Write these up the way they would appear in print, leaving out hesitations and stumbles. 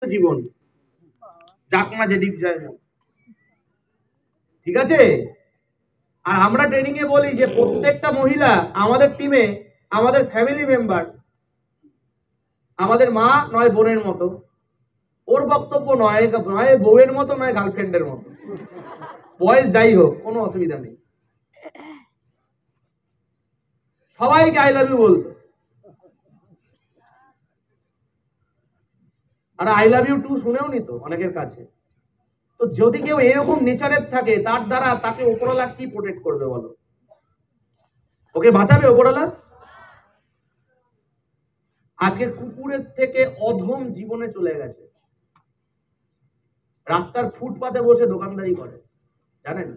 জীবন যাক না যেদিক যায় না, ঠিক আছে। আর আমরা ট্রেনিং এ বলি যে প্রত্যেকটা মহিলা আমাদের টিমে আমাদের ফ্যামিলি মেম্বার, আমাদের মা নয় বোনের মতো। ওর বক্তব্য নয় নয় বউয়ের মতো নয় গার্লফ্রেন্ডের মতো, বয়স যাই হোক কোনো অসুবিধা নেই, সবাইকে আই লাভ ইউ বলতো। আর আই লাভ ইউ টু শুনেও নিত অনেকের কাছে। তো যদি কেউ এরকম নেচারের থাকে তার দ্বারা তাকে ওপরওয়ালা কি প্রোটেক্ট করবে বলো? ওকে বাঁচাবে ওপরওয়ালা? আজকে কুকুরের থেকে অধম জীবনে চলে গেছে, রাস্তার ফুটপাতে বসে দোকানদারি করে, জানেন?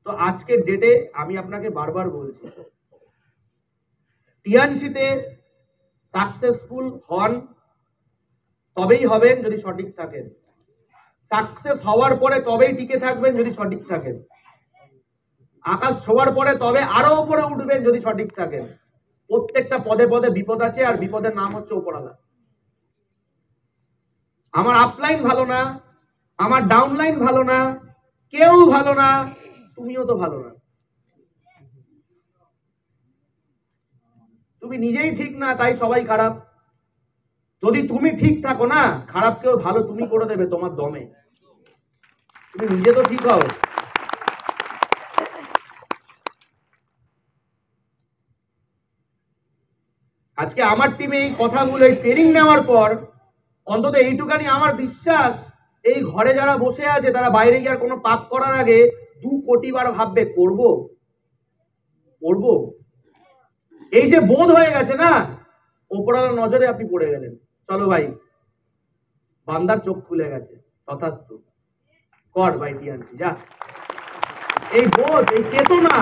তো আজকের ডেটে আমি আপনাকে বারবার বলছি, টিএনসিতে সাকসেসফুল হন, তবেই হবেন যদি সঠিক থাকেন। সাকসেস হওয়ার পরে তবেই টিকে থাকবেন যদি সঠিক থাকেন। আকাশ ছোঁয়ার পরে তবে আরো উপরে উঠবেন যদি সঠিক থাকেন। প্রত্যেকটা পদে পদে বিপদ আছে, আর বিপদের নাম হচ্ছে উপরওয়ালা। আমার আপলাইন ভালো না, আমার ডাউনলাইন ভালো না, কেউ ভালো না, তুমিও তো ভালো না। তুমি নিজেই ঠিক না তাই সবাই খারাপ। যদি তুমি ঠিক থাকো না, খারাপ কেউ ভালো তুমি করে দেবে তোমার দমে। তুমি নিজে তো ঠিক হও। আজকে আমার টিমে এই কথাগুলো ট্রেনিং নেওয়ার পর অন্তত এইটুকানি আমার বিশ্বাস, এই ঘরে যারা বসে আছে তারা বাইরে গিয়ে কোনো পাপ করার আগে 2 কোটি বার ভাববে করব করব। এই যে বোধ হয়ে গেছে না, ওপরওয়ালার নজরে আপনি পড়ে গেলেন। চলো ভাই, বান্দার চোখ খুলে গেছে, তথাস্তু কর ভাই টিয়ানসি যা। এই বোধ, এই চেতনা,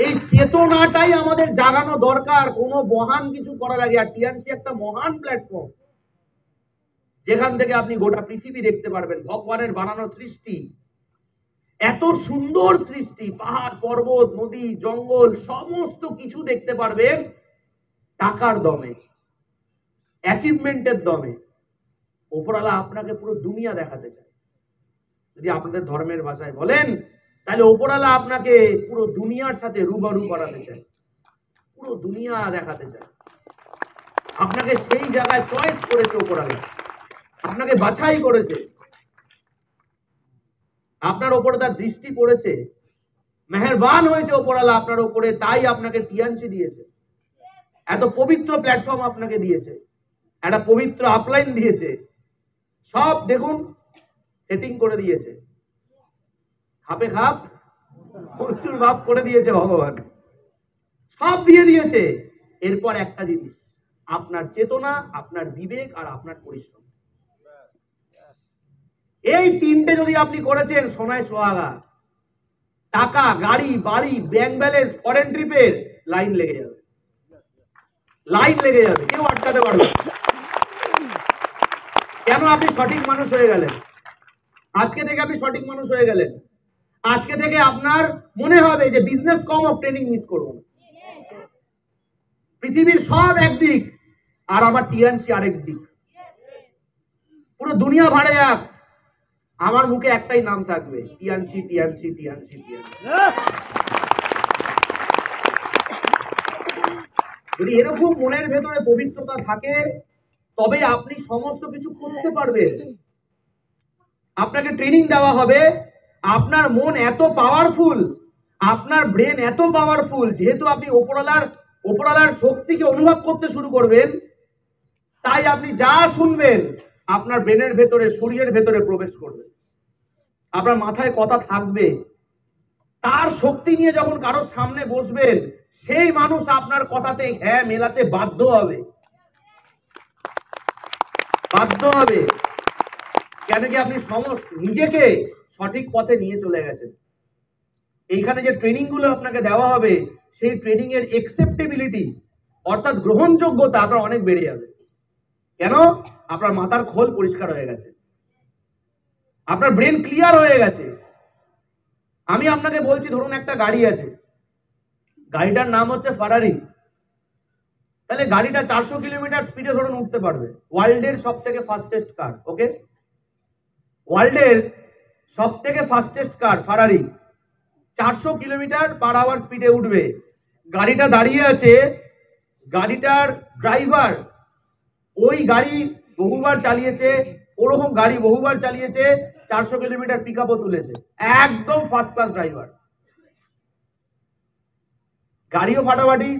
এই চেতনাটাই আমাদের জাগানো দরকার কোনো মহান কিছু করার আগে। আর টিএনসি একটা মহান প্ল্যাটফর্ম, যেখান থেকে আপনি গোটা পৃথিবী দেখতে পারবেন। ভগবানের বানানো সৃষ্টি, এত সুন্দর সৃষ্টি, পাহাড় পর্বত নদী জঙ্গল সমস্ত কিছু দেখতে পারবেন টাকার দমে, অ্যাচিভমেন্টের দমে। ওপরওয়ালা আপনাকে পুরো দুনিয়া দেখাতে চায়। যদি আপনাদের ধর্মের ভাষায় বলেন, তাহলে ওপরওয়ালা আপনাকে পুরো দুনিয়ার সাথে রুবারু করাতে চায়, পুরো দুনিয়া দেখাতে চায়। আপনাকে সেই জায়গায় চয়েস করেছে ওপরওয়ালা, আপনাকে বাছাই করেছে, আপনার ওপরে তার দৃষ্টি পড়েছে, মেহেরবান হয়েছে ওপরওয়ালা আপনার ওপরে, তাই আপনাকে টিএনসি দিয়েছে, এত পবিত্র প্ল্যাটফর্ম আপনাকে দিয়েছে, একটা পবিত্র আপলাইন দিয়েছে, সব দেখুন সেটিং করে দিয়েছে, খাপে খাপ প্রচুর ভাব করে দিয়েছে ভগবান, সব দিয়ে দিয়েছে। এরপর একটা জিনিস, আপনার চেতনা, আপনার বিবেক আর আপনার পরিশ্রম। এই তিনটে যদি আপনি করেছেন, সোনায় সোহাগা, টাকা গাড়ি বাড়ি ব্যাংক ব্যালেন্স ফরেন ট্রিপের লাইন লেগে যাবে, লাইন লেগে যাবে, কেউ আটকাতে পারবে। কেন? আপনি সঠিক মানুষ হয়ে গেলেন। আজকে থেকে আপনি সঠিক মানুষ হয়ে গেলেন। আজকে থেকে আপনার মনে হবে যে business com of training miss করবো না। পৃথিবীর সব একদিক আর আমার টিএনসি আরেক দিক, পুরো দুনিয়া ভাড়ে যাক, আমার মুখে একটাই নাম থাকবে, টিএনসি টিএনসি টিএনসি টিএনসি। যদি এরকম মনের ভেতরে পবিত্রতা থাকে, তবে আপনি সমস্ত কিছু করতে পারবেন। আপনাকে ট্রেনিং দেওয়া হবে, আপনার মন এত পাওয়ারফুল, আপনার ব্রেন এত পাওয়ারফুল, যেহেতু আপনি ওপরওয়ালার শক্তিকে অনুভব করতে শুরু করবেন, তাই আপনি যা শুনবেন আপনার ব্রেনের ভেতরে শরীরের ভেতরে প্রবেশ করবে। আপনার মাথায় কথা থাকবে, তার শক্তি নিয়ে যখন কারোর সামনে বসবেন, সেই মানুষ আপনার কথাতে হ্যাঁ মেলাতে বাধ্য হবে, বাধ্য হবে। কেন কি? আপনি সমস্ত নিজেকে সঠিক পথে নিয়ে চলে গেছেন। এইখানে যে ট্রেনিং গুলো আপনাকে দেওয়া হবে, সেই ট্রেনিং এর একসেপ্টেবিলিটি অর্থাৎ গ্রহণযোগ্যতা আপনার অনেক বেড়ে যাবে। কেন? আপনার মাথার খোল পরিষ্কার হয়ে গেছে, আপনার ব্রেন ক্লিয়ার হয়ে গেছে। আমি আপনাকে বলছি, ধরুন একটা গাড়ি আছে, গাড়িটার নাম হচ্ছে ফারারি। তাহলে গাড়িটা 400 কিলোমিটার স্পিডে ধরুন উঠতে পারবে। ওয়ার্ল্ডের সব থেকে ফাস্টেস্ট কার, ওকে, ওয়ার্ল্ডের সব থেকে ফাস্টেস্ট কার ফারারি 400 কিলোমিটার পার আওয়ার স্পিডে উঠবে। গাড়িটা দাঁড়িয়ে আছে, গাড়িটার ড্রাইভার ওই গাড়ি বহুবার চালিয়েছে, ওরকম গাড়ি বহুবার চালিয়েছে, 400 কিলোমিটার পিক আপও তুলেছে, একদম ফার্স্ট ক্লাস ড্রাইভার। গাড়িও ফাটাফাটি,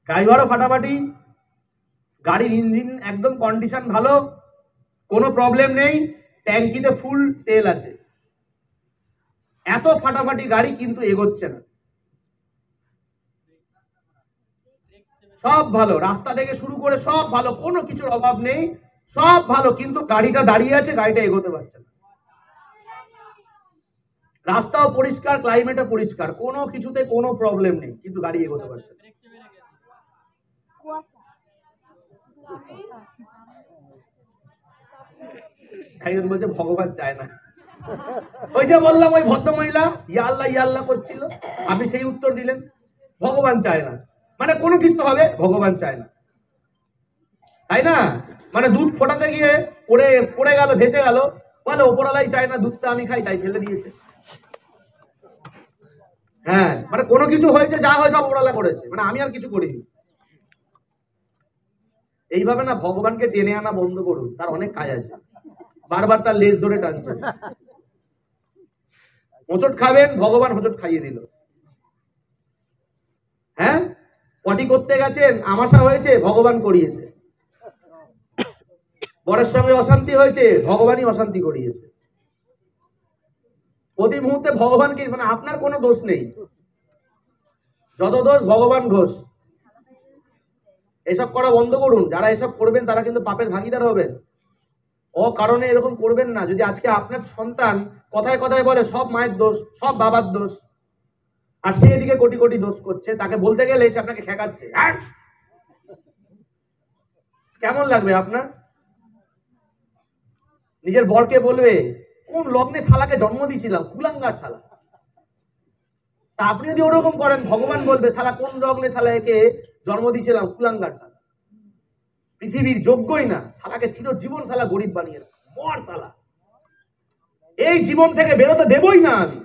ড্রাইভারও ফাটাফাটি, গাড়ির ইঞ্জিন একদম কন্ডিশন ভালো, কোনো প্রবলেম নেই, ট্যাঙ্কিতে ফুল তেল আছে। এত ফাটাফাটি গাড়ি কিন্তু এগোচ্ছে না। সব ভালো, রাস্তা থেকে শুরু করে সব ভালো, কোনো কিছুর অভাব নেই, সব ভালো, কিন্তু গাড়িটা দাঁড়িয়ে আছে, গাড়িটা এগোতে পারছে না। রাস্তাও পরিষ্কার, ক্লাইমেটও পরিষ্কার, কোনো কিছুতে কোনো প্রবলেম নেই, কিন্তু গাড়ি এগোতে পারছে না। একজন বলছে ভগবান চায় না। ওই যে বললাম ওই ভদ্রমহিলা ইয়া আল্লাহ করছিল, আপনি সেই উত্তর দিলেন ভগবান চায় না, মানে কোনো কিছু হবে ভগবান চায় না, তাই না? মানে দুধ ফোটাতে গিয়ে পড়ে গেল, ভেসে গেল, বলে ওপরওয়ালাই চায় না, দুধটা আমি খাই তাই ফেলে দিয়েছে। হ্যাঁ, মানে কোনো কিছু হয়েছে, যা হয়েছে ওপরওয়ালা করেছে, মানে আমি আর কিছু করিনি। এইভাবে না ভগবানকে টেনে আনা বন্ধ করুন, তার অনেক কাজ আছে, বারবার তার লেজ ধরে টানছে। হোঁচট খাবেন, ভগবান হোঁচট খাইয়ে দিল। হ্যাঁ, পটি করতে গেছেন, আমাশা হয়েছে, ভগবান করিয়েছে। বরের সঙ্গে অশান্তি হয়েছে, ভগবানই অশান্তি করিয়েছে। প্রতি মুহূর্তে ভগবানকে, মানে আপনার কোনো দোষ নেই, যত দোষ ভগবান ঘোষ। এসব করা বন্ধ করুন, যারা এসব করবেন তারা কিন্তু পাপের ভাগিদার হবেন। কারণে এরকম করবেন না। যদি আজকে আপনার সন্তান কথায় কথায় বলে সব মায়ের দোষ, সব বাবার দোষ, আর সে এদিকে কোটি কোটি দোষ করছে, তাকে বলতে গেলে সে আপনাকে ঠেকাচ্ছে, কেমন লাগবে আপনার? নিজের বরকে বলবে কোন লগ্নে শালাকে জন্ম দিয়েছিলাম, কুলাঙ্গার শালা। তা আপনি যদি ওরকম করেন, ভগবান বলবে শালা কোন লগ্নে শালা একে জন্ম দিয়েছিলাম, কুলাঙ্গার শালা, পৃথিবীর যোগ্যই না, শালাকে চিরজীবন শালা গরিব বানিয়ে রাখা, মর শালা, এই জীবন থেকে বেরোতে দেবই না আমি,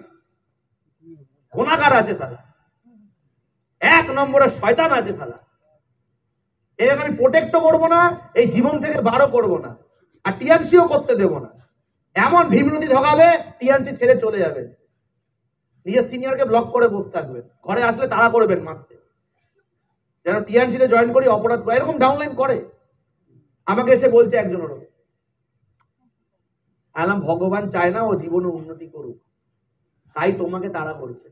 গুনাহগার আছে শালা, 1 নম্বরের শয়তান আছে শালা, এর আমি প্রোটেক্টও করবো না, এই জীবন থেকে বারও করবো না, আর টিএনসিও করতে দেবো না। এমন ভীমরতি ঢোকাবে, টিএনসি ছেড়ে চলে যাবে, নিজের সিনিয়রকে ব্লক করে বসে থাকবেন, ঘরে আসলে তাড়া করবেন মারতে, যেন টিএনসিতে জয়েন করি, অপরাধ করে, এরকম ডাউনলাইন করে। আমাকে এসে বলছে একজন, ওরকম আলাম ভগবান চায় না ও জীবনে উন্নতি করুক, তাই তোমাকে তাড়া করছে।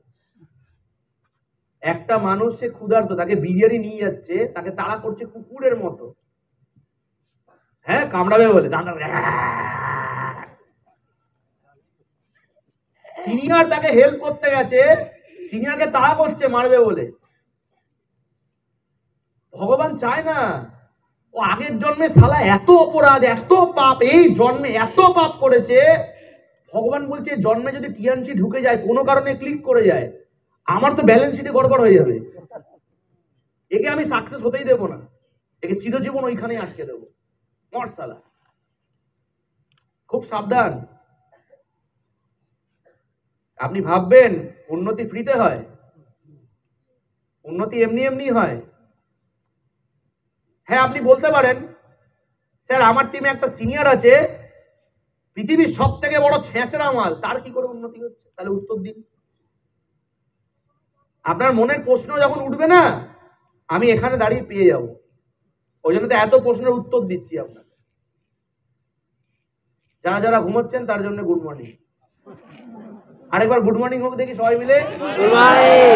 একটা মানুষ সে ক্ষুধার্ত, তাকে বিরিয়ানি নিয়ে যাচ্ছে, তাকে তাড়া করছে কুকুরের মতো। হ্যাঁ, কামড়াবে বলে, সিনিয়র তাকে হেল্প করতে গেছে, সিনিয়রকে তাড়া করছে মারবে বলে। ভগবান চায় না, ও আগের জন্মে শালা এত অপরাধ, এত পাপ, এই জন্মে এত পাপ করেছে, ভগবান বলছে জন্মে যদি টিএনসি ঢুকে যায়, কোনো কারণে ক্লিক করে যায়, আমার তো ব্যালেন্স শিটে গড়বড় হয়ে যাবে, একে আমি সাকসেস হতেই দেবো না, একে চিরজীবন ওইখানেই আটকে দেবো, মর শালা। খুব সাবধান। আপনি ভাববেন উন্নতি ফ্রিতে হয়, উন্নতি এমনি এমনি হয়। হ্যাঁ, আপনি বলতে পারেন স্যার আমার টিমে একটা সিনিয়র আছে, পৃথিবীর সব থেকে বড় ছেঁচড়া মাল, তার কি করে উন্নতি হচ্ছে? তাহলে উত্তর দিন। আপনার মনের প্রশ্ন যখন উঠবে না, আমি এখানে দাঁড়িয়ে পেয়ে যাব, ওই জন্য তো এত প্রশ্নের উত্তর দিচ্ছি আপনাকে। যারা যারা ঘুমোচ্ছেন তার জন্য গুড মর্নিং। আরেকবার গুড মর্নিং হোক দেখি সবাই মিলে।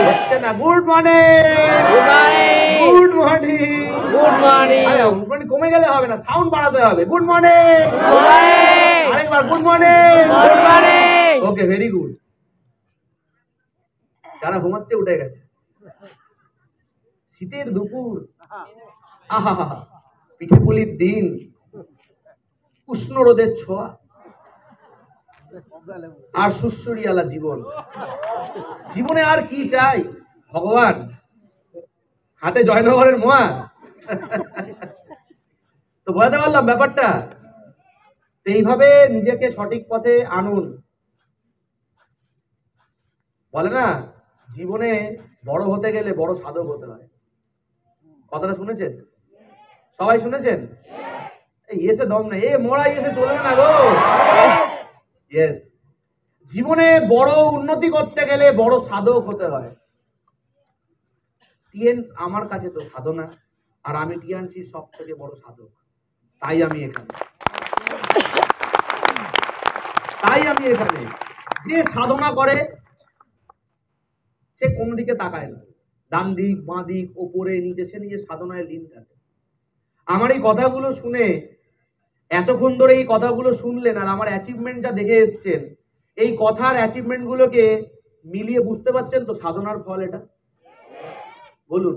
হচ্ছে না, good morning, good morning, good morning. Good morning কমে গেলে হবে না, সাউন্ড বাড়াতে হবে। গুড মর্নিং, আরেকবার গুড মর্নিং, গুড মর্নিং। ওকে, ভেরি গুড। যারা ঘুমাচ্ছে উঠে গেছে। শীতের দুপুর, আহা, পিঠে পুলির দিন, উষ্ণ রোদের ছোঁয়া, আর সুশ্বরিয়ালা জীবন। জীবনে আর কি চাই? ভগবান হাতে জয়নগরের মোয়া, তো বোঝাতে পারলাম ব্যাপারটা? তো এইভাবে নিজেকে সঠিক পথে আনুন। বলে না, জীবনে বড় হতে গেলে বড় সাধক হতে হয়। কথাটা শুনেছেন? সবাই শুনেছেন? এই এসে দম নেই, মোড়াই এসে চলবে না গো। ইয়েস, জীবনে বড় উন্নতি করতে গেলে বড় সাধক হতে হয়। টিএনস আমার কাছে তো সাধনা, আর আমি টিএনসির সব থেকে বড় সাধক। তাই আমি এখানে। যে সাধনা করে সে কোন দিকে তাকায় না, ডান দিক বাঁ দিক ওপরে নিচে, সে নিজের সাধনায় লীন থাকে। আমার এই কথাগুলো শুনে, এতক্ষণ ধরে এই কথাগুলো শুনলেন আর আমার অ্যাচিভমেন্ট যা দেখে এসছেন, এই কথার অ্যাচিভমেন্ট গুলোকে মিলিয়ে বুঝতে পারছেন তো সাধনার ফল এটা? বলুন,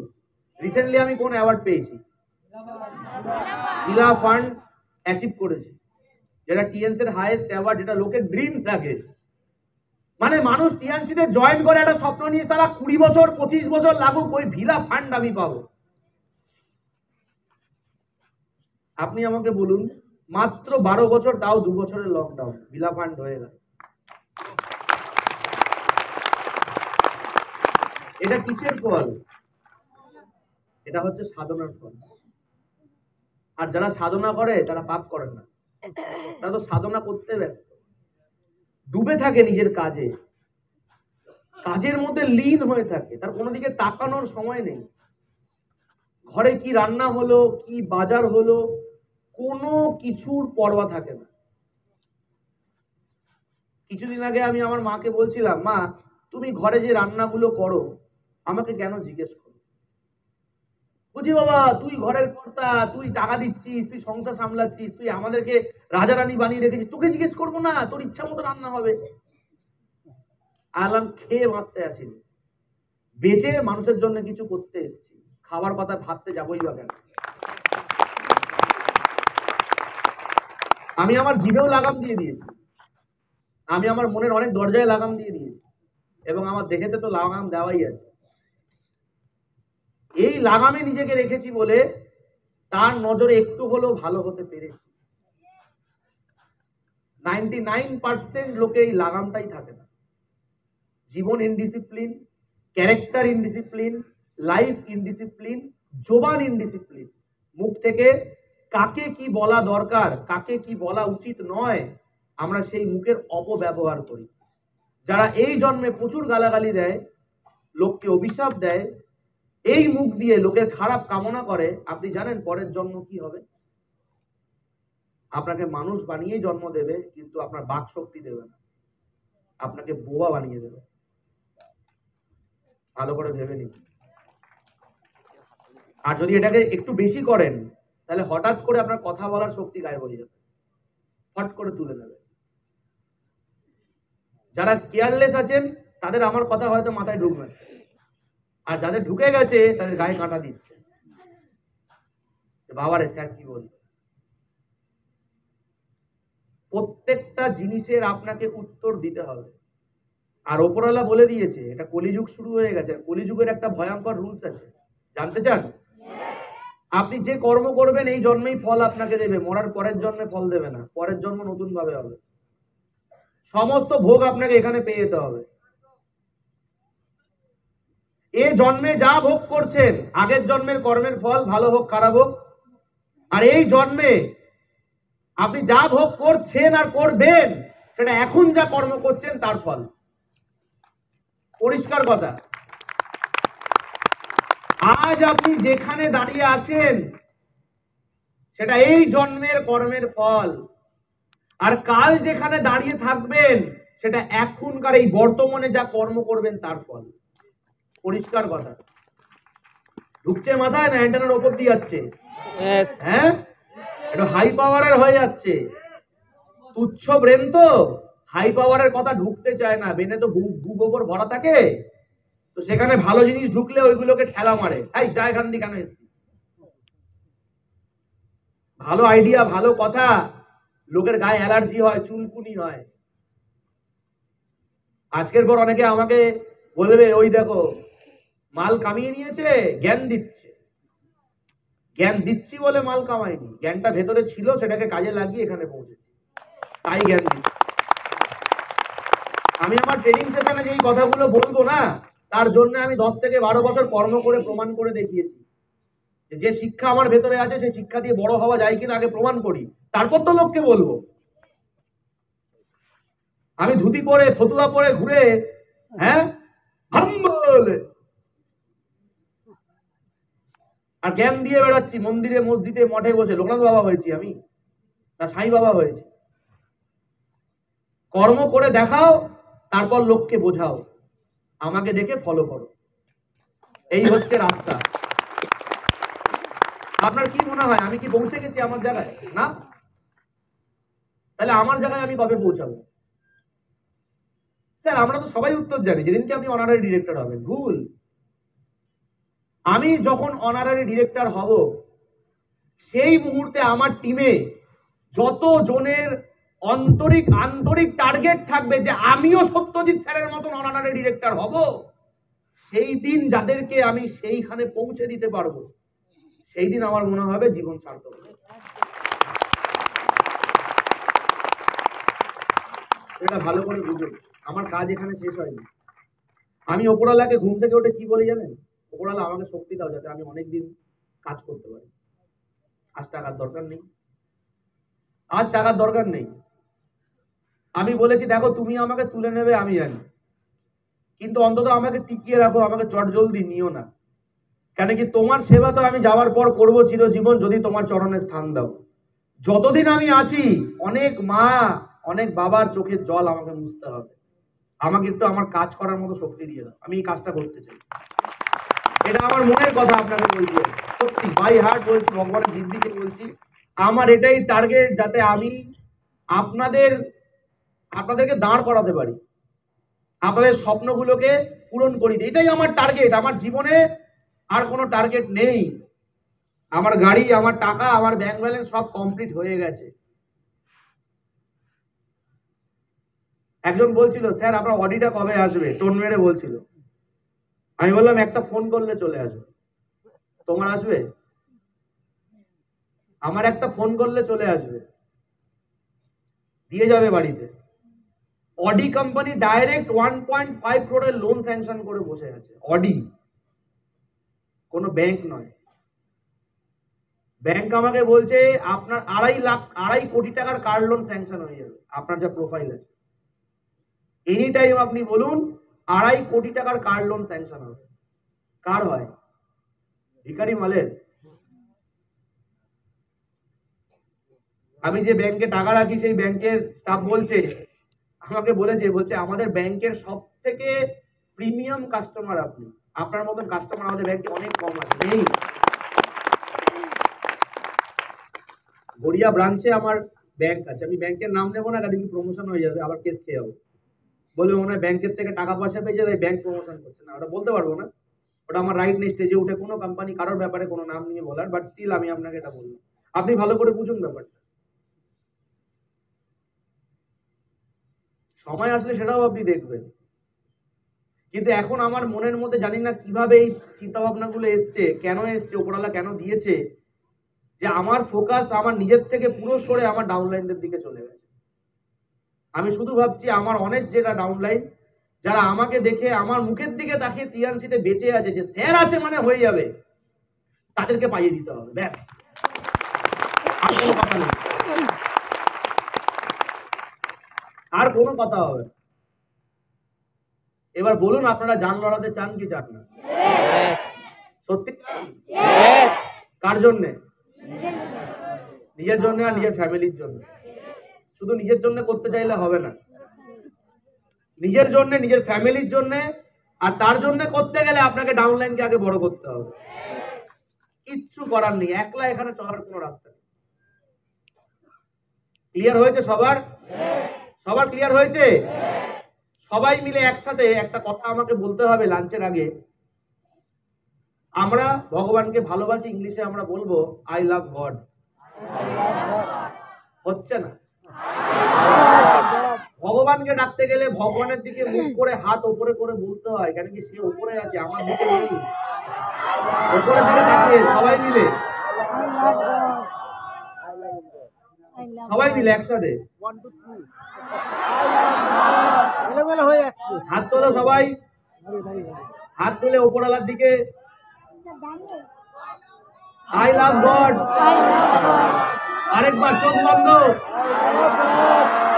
রিসেন্টলি আমি কোন অ্যাওয়ার্ড পেয়েছি? লীলা ফান্ড অ্যাচিভ করেছি, যেটা টিএনসি এর হাইয়েস্ট অ্যাওয়ার্ড, যেটা লোকের ড্রিম থাকে। মানে মানুষ টিএনসিতে জয়েন করে একটা স্বপ্ন নিয়ে, সারা 20 বছর 25 বছর লাগুক, ওই ভিলা ফান্ড আমি পাবো। আপনি আমাকে বলুন, মাত্র 12 বছর, তাও 2 বছরের লকডাউন, ভিলা ফান্ড হয়ে গেল। এটা কিসের ফল? এটা হচ্ছে সাধনার ফল। আর যারা সাধনা করে তারা পাপ করে না, তারা তো সাধনা করতে ব্যস্ত, ডুবে থাকে নিজের কাজে, কাজের মধ্যে লীন হয়ে থাকে, তার কোনো দিকে তাকানোর সময় নেই। ঘরে কি রান্না হলো, কি বাজার হলো, কোনো কিছুর পরোয়া থাকে না। কিছুদিন আগে আমি আমার মাকে বলছিলাম, মা তুমি ঘরে যে রান্নাগুলো করো আমাকে কেন জিজ্ঞেস করো? বুঝি বাবা, তুই ঘরের কর্তা, তুই টাকা দিচ্ছিস, তুই সংসার সামলাচ্ছিস, তুই আমাদেরকে রাজা রানী বানিয়ে রেখেছিস, তোকে জিজ্ঞেস করবো না? তোর ইচ্ছা মতো রান্না হবে। আলাম খেয়ে বাঁচতে আসিনি, বেঁচে মানুষের জন্য কিছু করতে এসেছি। খাবার কথা ভাবতে যাবোই বা কেন? আমি আমার জিভেও লাগাম দিয়ে দিয়েছি, আমি আমার মনের অনেক দরজায় লাগাম দিয়ে দিয়েছি, এবং আমার দেখেতে তো লাগাম দেওয়াই আছে। এই লাগামে নিজেকে রেখেছি বলে তার নজরে একটু হলেও ভালো হতে পেরেছি। 99% লোকে এই লাগামটাই থাকে না। জীবন indiscipline, character indiscipline, life indiscipline, জোবান ইনডিসিপ্লিন। মুখ থেকে কাকে কি বলা দরকার, কাকে কি বলা উচিত নয়, আমরা সেই মুখের অপব্যবহার করি। যারা এই জন্মে প্রচুর গালাগালি দেয়, লোককে অভিশাপ দেয়, এই মুখ দিয়ে লোকের খারাপ কামনা করে, আপনি জানেন পরের জন্ম কি হবে? আপনাকে মানুষ বানিয়ে জন্ম দেবে, কিন্তু আপনার বাক শক্তি দেবে না, আপনাকে বোবা বানিয়ে দেবে। ভালো করে ভেবে নিন। আর যদি এটাকে একটু বেশি করেন, তাহলে হঠাৎ করে আপনার কথা বলার শক্তি গায়েব হয়ে যাবে, ফট করে তুলে নেবে। যারা কেয়ারলেস আছেন তাদের আমার কথা হয়তো মাথায় ঢুকবে, আর যাদের ঢুকে গেছে তাদের গায়ে কাঁটা দিচ্ছে, বাবারে স্যার কি বলি। প্রত্যেকটা জিনিসের আপনাকে উত্তর দিতে হবে। আর ওপরওয়ালা বলে দিয়েছে, এটা কলিযুগ শুরু হয়ে গেছে, কলিযুগের একটা ভয়ঙ্কর রুলস আছে, জানতে চান? আপনি যে কর্ম করবেন এই জন্মেই ফল আপনাকে দেবে, মরার পরের জন্মে ফল দেবে না, পরের জন্ম নতুন ভাবে হবে। সমস্ত ভোগ আপনাকে এখানে পেয়ে যেতে হবে। এই জন্মে যা ভোগ করছেন, আগের জন্মের কর্মের ফল, ভালো হোক খারাপ হোক। আর এই জন্মে আপনি যা ভোগ করছেন আর করবেন, সেটা এখন যা কর্ম করছেন তার ফল। পরিষ্কার কথা। আজ আপনি যেখানে দাঁড়িয়ে আছেন সেটা এই জন্মের কর্মের ফল, আর কাল যেখানে দাঁড়িয়ে থাকবেন সেটা এখনকার এই বর্তমানে যা কর্ম করবেন তার ফল। পরিষ্কার কথা। ঢুকছে মাথায় না অ্যান্টেনার ওপর দিয়ে যাচ্ছে? হ্যাঁ, একটু হাই পাওয়ারের হয়ে যাচ্ছে। তুচ্ছ ব্রেন তো হাই পাওয়ারের কথা ঢুকতে চায় না, ব্রেনে তো গোবর ভরা থাকে, তো সেখানে ভালো জিনিস ঢুকলে ওইগুলোকে ঠেলা মারে, এই যা এখান দিয়ে কেন এসছিস। ভালো আইডিয়া, ভালো কথা, লোকের গায়ে অ্যালার্জি হয়, চুলকুনি হয়। আজকের পর অনেকে আমাকে বলবে, ওই দেখো মাল কামিয়ে নিয়েছে, জ্ঞান দিচ্ছে। জ্ঞান দিচ্ছি বলে মাল কামাইনি, জ্ঞানটা ভেতরে ছিল, সেটাকে কাজে লাগিয়ে এখানে পৌঁছেছি, তাই জ্ঞান দিচ্ছি। আমি আমার ট্রেনিং সেশনে যেই কথাগুলো বলবো না, তার জন্য আমি 10 থেকে 12 বছর কর্ম করে প্রমাণ করে দেখিয়েছি যে শিক্ষা আমার ভেতরে আছে, সেই শিক্ষা দিয়ে বড় হওয়া যায় কিনা আগে প্রমাণ করি, তারপর তো লোককে বলবো। আমি ধুতি পরে ফতুয়া পরে ঘুরে হ্যাঁ আর জ্ঞান দিয়ে বেড়াচ্ছি মন্দিরে মসজিদে মঠে বসে, লোকনাথ বাবা হয়েছি আমি না সাই বাবা হয়েছি? কর্ম করে দেখাও, তারপর লোককে বোঝাও, আমাকে দেখে ফলো করো, এই হচ্ছে রাস্তা। আপনার কি মনে হয় আমি কি পৌঁছে গেছি আমার জায়গায়? না। তাহলে আমার জায়গায় আমি কবে পৌঁছাবো? স্যার আমরা তো সবাই উত্তর জানি, যেদিনকে আপনি অনারারি ডিরেক্টর হবেন। ভুল। আমি যখন অনারারি ডিরেক্টর হব, সেই মুহূর্তে আমার টিমে যত জনের আন্তরিক টার্গেট থাকবে যে আমিও সত্যজিৎ স্যারের মতন অনারারি ডিরেক্টর হব, সেই দিন যাদেরকে আমি সেইখানে পৌঁছে দিতে পারবো, সেই দিন আমার মনে হবে জীবন সার্থক। এটা ভালো করে বুঝুন, আমার কাজ এখানে শেষ হয়নি। আমি ওপরওয়ালাকে ঘুম থেকে উঠে কি বলি জানেন? ওপরওয়ালা আমাকে শক্তি দাও যাতে আমি অনেকদিন কাজ করতে পারি। আজ টাকার দরকার নেই, আজ টাকার দরকার নেই। আমি বলেছি দেখো তুমি আমাকে তুলে নেবে আমি জানি, কিন্তু অন্তত আমাকে টিকিয়ে রাখো, আমাকে চটজলদি নিও না। কেন কি তোমার সেবা তো আমি যাওয়ার পর করবো চিরজীবন, যদি তোমার চরণে স্থান দাও। যতদিন আমি আছি অনেক মা অনেক বাবার চোখের জল আমাকে মুছতে হবে। আমাকে একটু আমার কাজ করার মতো শক্তি দিয়ে দাও, আমি এই কাজটা করতে চাই। এটা আমার মনের কথা আপনাকে বলছি, সত্যি বাই হার্ট বলছি, ভগবানের দিব্যিকে বলছি। আমার এটাই টার্গেট, যাতে আমি আপনাদেরকে দাঁড় করাতে পারি, আপনাদের স্বপ্নগুলোকে পূরণ করি। এটাই আমার টার্গেট। আমার জীবনে আর কোনো টার্গেট নেই। আমার গাড়ি, আমার টাকা, আমার ব্যাংক ব্যালেন্স সব কমপ্লিট হয়ে গেছে। একজন বলছিল স্যার আপনার অডিটা কবে আসবে, টোন মেরে বলছিল। আমি বললাম একটা ফোন করলে চলে আসবে। তোমার আসবে? আমার একটা ফোন করলে চলে আসবে, দিয়ে যাবে বাড়িতে। Audi company direct 1.5 crore loan sanction করে বসে আছে। অডি, কোনো ব্যাংক নয়। ব্যাংক আমাকে বলছে আপনার 2.5 কোটি টাকার কার লোন স্যাংশন হয়ে যাবে, আপনার যা প্রোফাইল আছে। এনি টাইম আপনি বলুন 2.5 কোটি টাকার কার লোন স্যাংশন হবে। কার হয়? ভিখারি মালের। আমি যে ব্যাংকে টাকা রাখি, সেই ব্যাংকের স্টাফ আমাকে বলছে আমাদের ব্যাংকের সব থেকে প্রিমিয়াম কাস্টমার আপনি, আপনার মতন কাস্টমার আমাদের ব্যাংকে অনেক কম আছে। নেই। গড়িয়া ব্রাঞ্চে আমার ব্যাংক আছে, আমি ব্যাংকের নাম নেবো না, কারণ প্রমোশন হয়ে যাবে, আবার কেস খেয়ে যাবো। বলবে মনে হয় ব্যাংকের থেকে টাকা পয়সা পেয়েছে তাই ব্যাংক প্রমোশন করছে না, ওটা বলতে পারবো না। ওটা আমার রাইট নেই স্টেজে উঠে কোনো কোম্পানি কারোর ব্যাপারে কোনো নাম নিয়ে বলার, বাট স্টিল আমি আপনাকে এটা বলবো। আপনি ভালো করে বুঝুন ব্যাপারটা। সময় আসলে সেটাও আপনি দেখবেন। কিন্তু এখন আমার মনের মধ্যে জানি না কিভাবে এই চিন্তা ভাবনাগুলো এসছে, কেন এসছে, ওপরওয়ালা কেন দিয়েছে, যে আমার ফোকাস আমার নিজের থেকে পুরো সরে আমার ডাউনলাইনদের দিকে চলে গেছে। আমি শুধু ভাবছি আমার অনেস্ট যেটা ডাউনলাইন, যারা আমাকে দেখে আমার মুখের দিকে তাকিয়ে টিএনসিতে বেঁচে আছে, যে স্যার আছে মানে হয়ে যাবে, তাদেরকে পাইয়ে দিতে হবে, ব্যাস। আর কোনো কথা নেই, আর কোনো কথা হবে। এবার বলুন আপনারা জান লড়াতে চান কি চান না? সত্যি চান? কার জন্যে? নিজের জন্য আর নিজের ফ্যামিলির জন্য। শুধু নিজের জন্য করতে চাইলে হবে না, নিজের জন্য, নিজের ফ্যামিলির জন্য, আর তার জন্য করতে গেলে আপনাকে ডাউনলাইনকে আগে বড় করতে হবে। কিচ্ছু করার নেই, একলা এখানে চলার কোনো রাস্তা নেই। ক্লিয়ার হয়েছে সবার? সবার ক্লিয়ার হয়েছে? সবাই মিলে একসাথে একটা কথা আমাকে বলতে হবে লাঞ্চের আগে। আমরা ভগবানকে ভালোবাসি, ইংলিশে আমরা বলবো আই লাভ গড। হচ্ছে না। ভগবানকে ডাকতে গেলে ভগবানের দিকে মুখ করে হাত উপরে করে বলতে হয়, কেন কি সে উপরে আছে, আমার দিকে নেই। উপরের দিকে তাকিয়ে সবাই মিলে সবাই মিলে একসাথে হাত তোলো, সবাই হাত তুলে উপরওয়ালার দিকে। I love god. আরেকবার চোখ বন্ধ।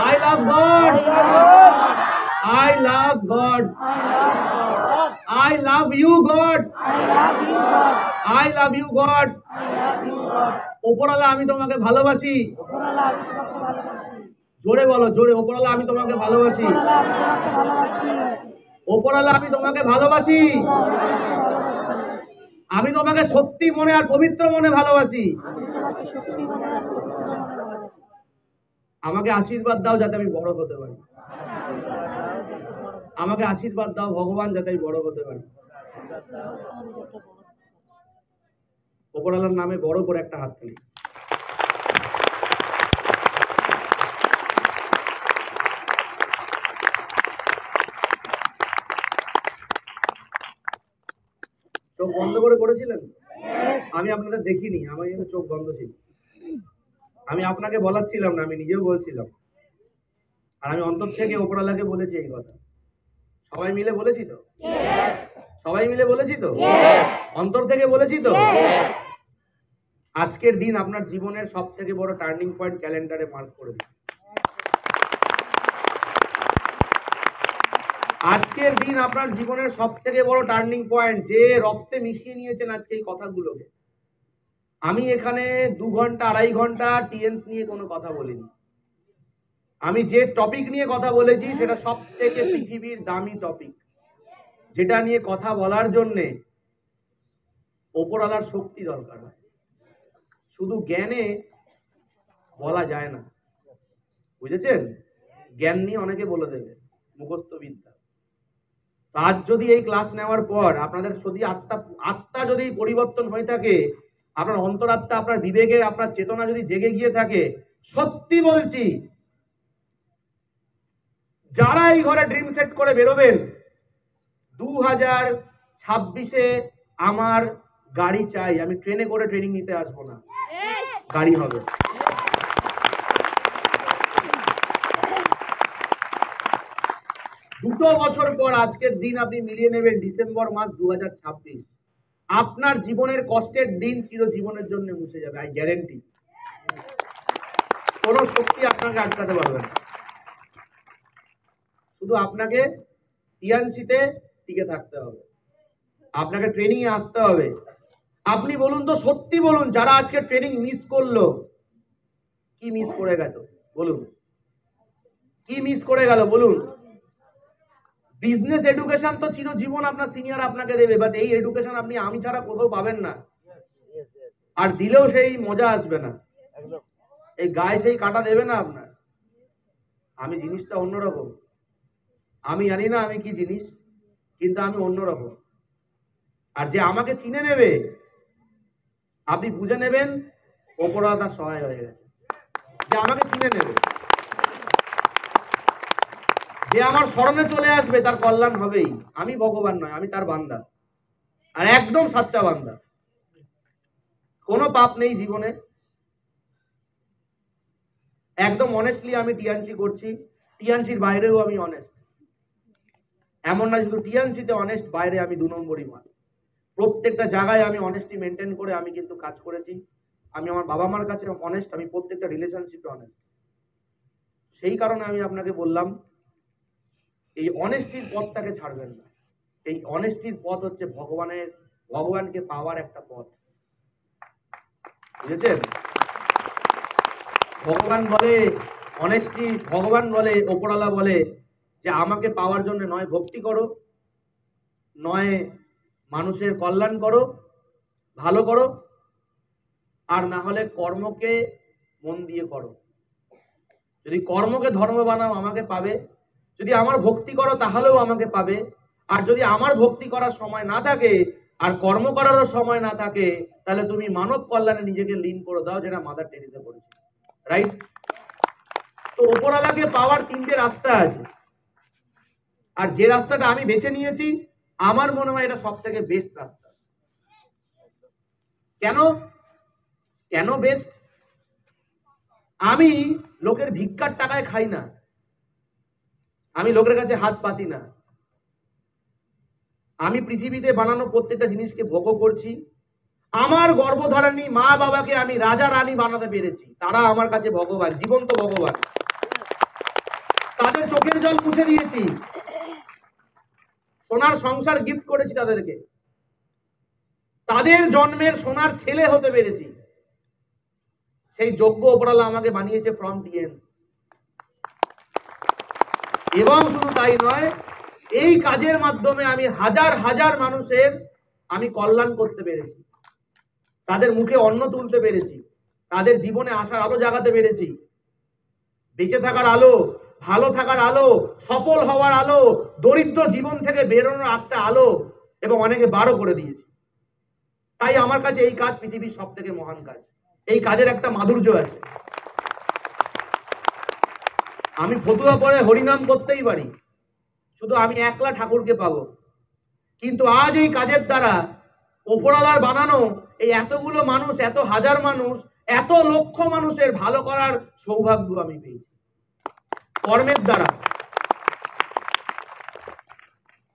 I love god. I love god. I love you, God. I love you, God. ওপরওয়ালা আমি তোমাকে ভালোবাসি। জোরে বলো, জোরে। ওপরওয়ালা আমি তোমাকে ভালোবাসি। ওপরওয়ালা আমি তোমাকে ভালোবাসি। আমি তোমাকে সত্যি মনে আর পবিত্র মনে ভালোবাসি। আমাকে আশীর্বাদ দাও যাতে আমি বড় হতে পারি। আমাকে আশীর্বাদ দাও ভগবান যাতে আমি বড় হতে পারি। ওপরওয়ালার নামে বড় করে একটা হাত তুলি। চোখ বন্ধ করে করেছিলেন? আমি আপনাদের দেখিনি, আমার কিন্তু চোখ বন্ধ ছিল। আমি আপনাকে বলাচ্ছিলাম না, আমি নিজেও বলছিলাম। আর আমি অন্তর থেকে ওপরওয়ালাকে বলেছি এই কথা। সবাই মিলে বলেছি তো? সবাই মিলে বলেছি তো? অন্তর থেকে বলেছি তো? আজকের দিন আপনার জীবনের সব থেকে বড় টার্নিং পয়েন্ট ক্যালেন্ডারে মার্ক করে দিন। আজকের দিন আপনার জীবনের সব থেকে বড় টার্নিং পয়েন্ট, যে রক্তে মিশিয়ে নিয়েছেন আজকে এই কথাগুলোকে। আমি এখানে 2 ঘন্টা 2.5 ঘন্টা টিএনস নিয়ে কোনো কথা বলিনি। আমি যে টপিক নিয়ে কথা বলেছি সেটা সব থেকে পৃথিবীর দামি টপিক, যেটা নিয়ে কথা বলার জন্যে ওপরওয়ালার শক্তি দরকার হয়। শুধু জ্ঞানে বলা যায় না, বুঝেছেন? জ্ঞান নিয়ে অনেকে বলে দেবে, মুখস্থ বিদ্যা। আজ যদি এই ক্লাস নেওয়ার পর আপনাদের যদি আত্মা যদি পরিবর্তন হয়ে থাকে, আপনার অন্তরাত্মা, আপনার বিবেকের, আপনার চেতনা যদি জেগে গিয়ে থাকে, সত্যি বলছি, যারা এই ঘরে ড্রিম সেট করে বেরোবেন 2026-এ আমার গাড়ি চাই, আমি ট্রেনে করে ট্রেনিং নিতে আসবো না, গাড়ি হবে। দুটো বছর পর আজকের দিন আপনি মিলিয়ে নেবেন ডিসেম্বর মাস 2026। আপনার জীবনের কষ্টের দিন চিরজীবনের জন্য মুছে যাবে, আই গ্যারেন্টি। কোনো শক্তি আপনাকে আটকাতে পারবে না। শুধু আপনাকে টিএনসিতে টিকে থাকতে হবে, আপনাকে ট্রেনিং এ আসতে হবে। আপনি বলুন তো, সত্যি বলুন, যারা আজকে ট্রেনিং মিস করলো, কি মিস করে গেল বলুন? কি মিস করে গেল বলুন? বিজনেস এডুকেশন তো চিরজীবন আপনার সিনিয়র আপনাকে দেবে, বাট এই এডুকেশন আপনি আমি ছাড়া কোথাও পাবেন না, আর দিলেও সেই মজা আসবে না, এই গায়ে সেই কাটা দেবে না আপনার। আমি জিনিসটা অন্যরকম। আমি জানি না আমি কি জিনিস, কিন্তু আমি অন্যরকম। আর যে আমাকে চিনে নেবে, আপনি বুঝে নেবেন ওপরওয়ালা তার সহায় হয়ে গেছে। যে আমাকে চিনে নেবে, যে আমার স্মরণে চলে আসবে, তার কল্যাণ হবেই। আমি ভগবান নয়, আমি তার বান্দা, আর একদম সাচ্চা বান্দা। কোনো পাপ নেই জীবনে, একদম অনেস্টলি আমি টিএনসি করছি। টিএনসির বাইরেও আমি অনেস্ট। এমন না শুধু টিএনসিতে অনেস্ট, বাইরে আমি 2 নম্বরই মাল। প্রত্যেকটা জায়গায় আমি অনেস্টি মেনটেন করে আমি কিন্তু কাজ করেছি। আমি আমার বাবা মার কাছে অনেস্ট, আমি প্রত্যেকটা রিলেশনশিপে অনেস্ট। সেই কারণে আমি আপনাকে বললাম, এই অনেস্টির পথটাকে ছাড়বেন না। এই অনেস্টির পথ হচ্ছে ভগবানকে পাওয়ার একটা পথ, বুঝেছেন? ভগবান বলে অনেস্টি, ভগবান বলে, ওপরওয়ালা বলে যে আমাকে পাওয়ার জন্য নয় ভক্তি করো, নয় মানুষের কল্যাণ করো, ভালো করো, আর না হলে কর্মকে মন দিয়ে করো। যদি কর্মকে ধর্ম বানাও আমাকে পাবে, যদি আমার ভক্তি করো তাহলেও আমাকে পাবে। আর যদি আমার ভক্তি করার সময় না থাকে আর কর্ম করারও সময় না থাকে, তাহলে তুমি মানব কল্যাণে নিজেকে লীন করে দাও, যেটা মাদার টেরেসা করেছে, রাইট? তো ওপরওয়ালাকে পাওয়ার 3টে রাস্তা আছে, আর যে রাস্তাটা আমি বেছে নিয়েছি আমার মনে হয় এটা সব থেকে বেস্ট রাস্তা। কেন? কেন বেস্ট? আমি লোকের ভিক্ষার টাকায় খাই না, আমি লোকের কাছে হাত পাতি না, আমি পৃথিবীতে বানানো প্রত্যেকটা জিনিসকে ভোগ করছি। আমার গর্ভধারিণী মা বাবাকে আমি রাজা রানী বানাতে পেরেছি, তারা আমার কাছে ভগবান, জীবন্ত ভগবান। তাদের চোখের জল মুছে দিয়েছি, সোনার সংসার গিফট করেছি তাদেরকে, তাদের জন্মের সোনার ছেলে হতে পেরেছি। সেই যোগ্য ওপরালা আমাকে বানিয়েছে ফ্রম টিএন্স। এবং শুধু তাই নয়, এই কাজের মাধ্যমে আমি হাজার হাজার মানুষের আমি কল্যাণ করতে পেরেছি, তাদের মুখে অন্ন তুলতে পেরেছি, তাদের জীবনে আসার আলো জাগাতে পেরেছি। বেঁচে থাকার আলো, ভালো থাকার আলো, সফল হওয়ার আলো, দরিদ্র জীবন থেকে বেরোনোর একটা আলো, এবং অনেকে বারো করে দিয়েছি। তাই আমার কাছে এই কাজ পৃথিবীর সব থেকে মহান কাজ। এই কাজের একটা মাধুর্য আছে। আমি ফতুয়া পরে হরিনাম করতেই পারি, শুধু আমি একলা ঠাকুরকে পাবো। কিন্তু আজ এই কাজের দ্বারা ওপরওয়ালার বানানো এই এতগুলো মানুষ, এত হাজার মানুষ, এত লক্ষ মানুষের ভালো করার সৌভাগ্য আমি পেয়েছি কর্মের দ্বারা।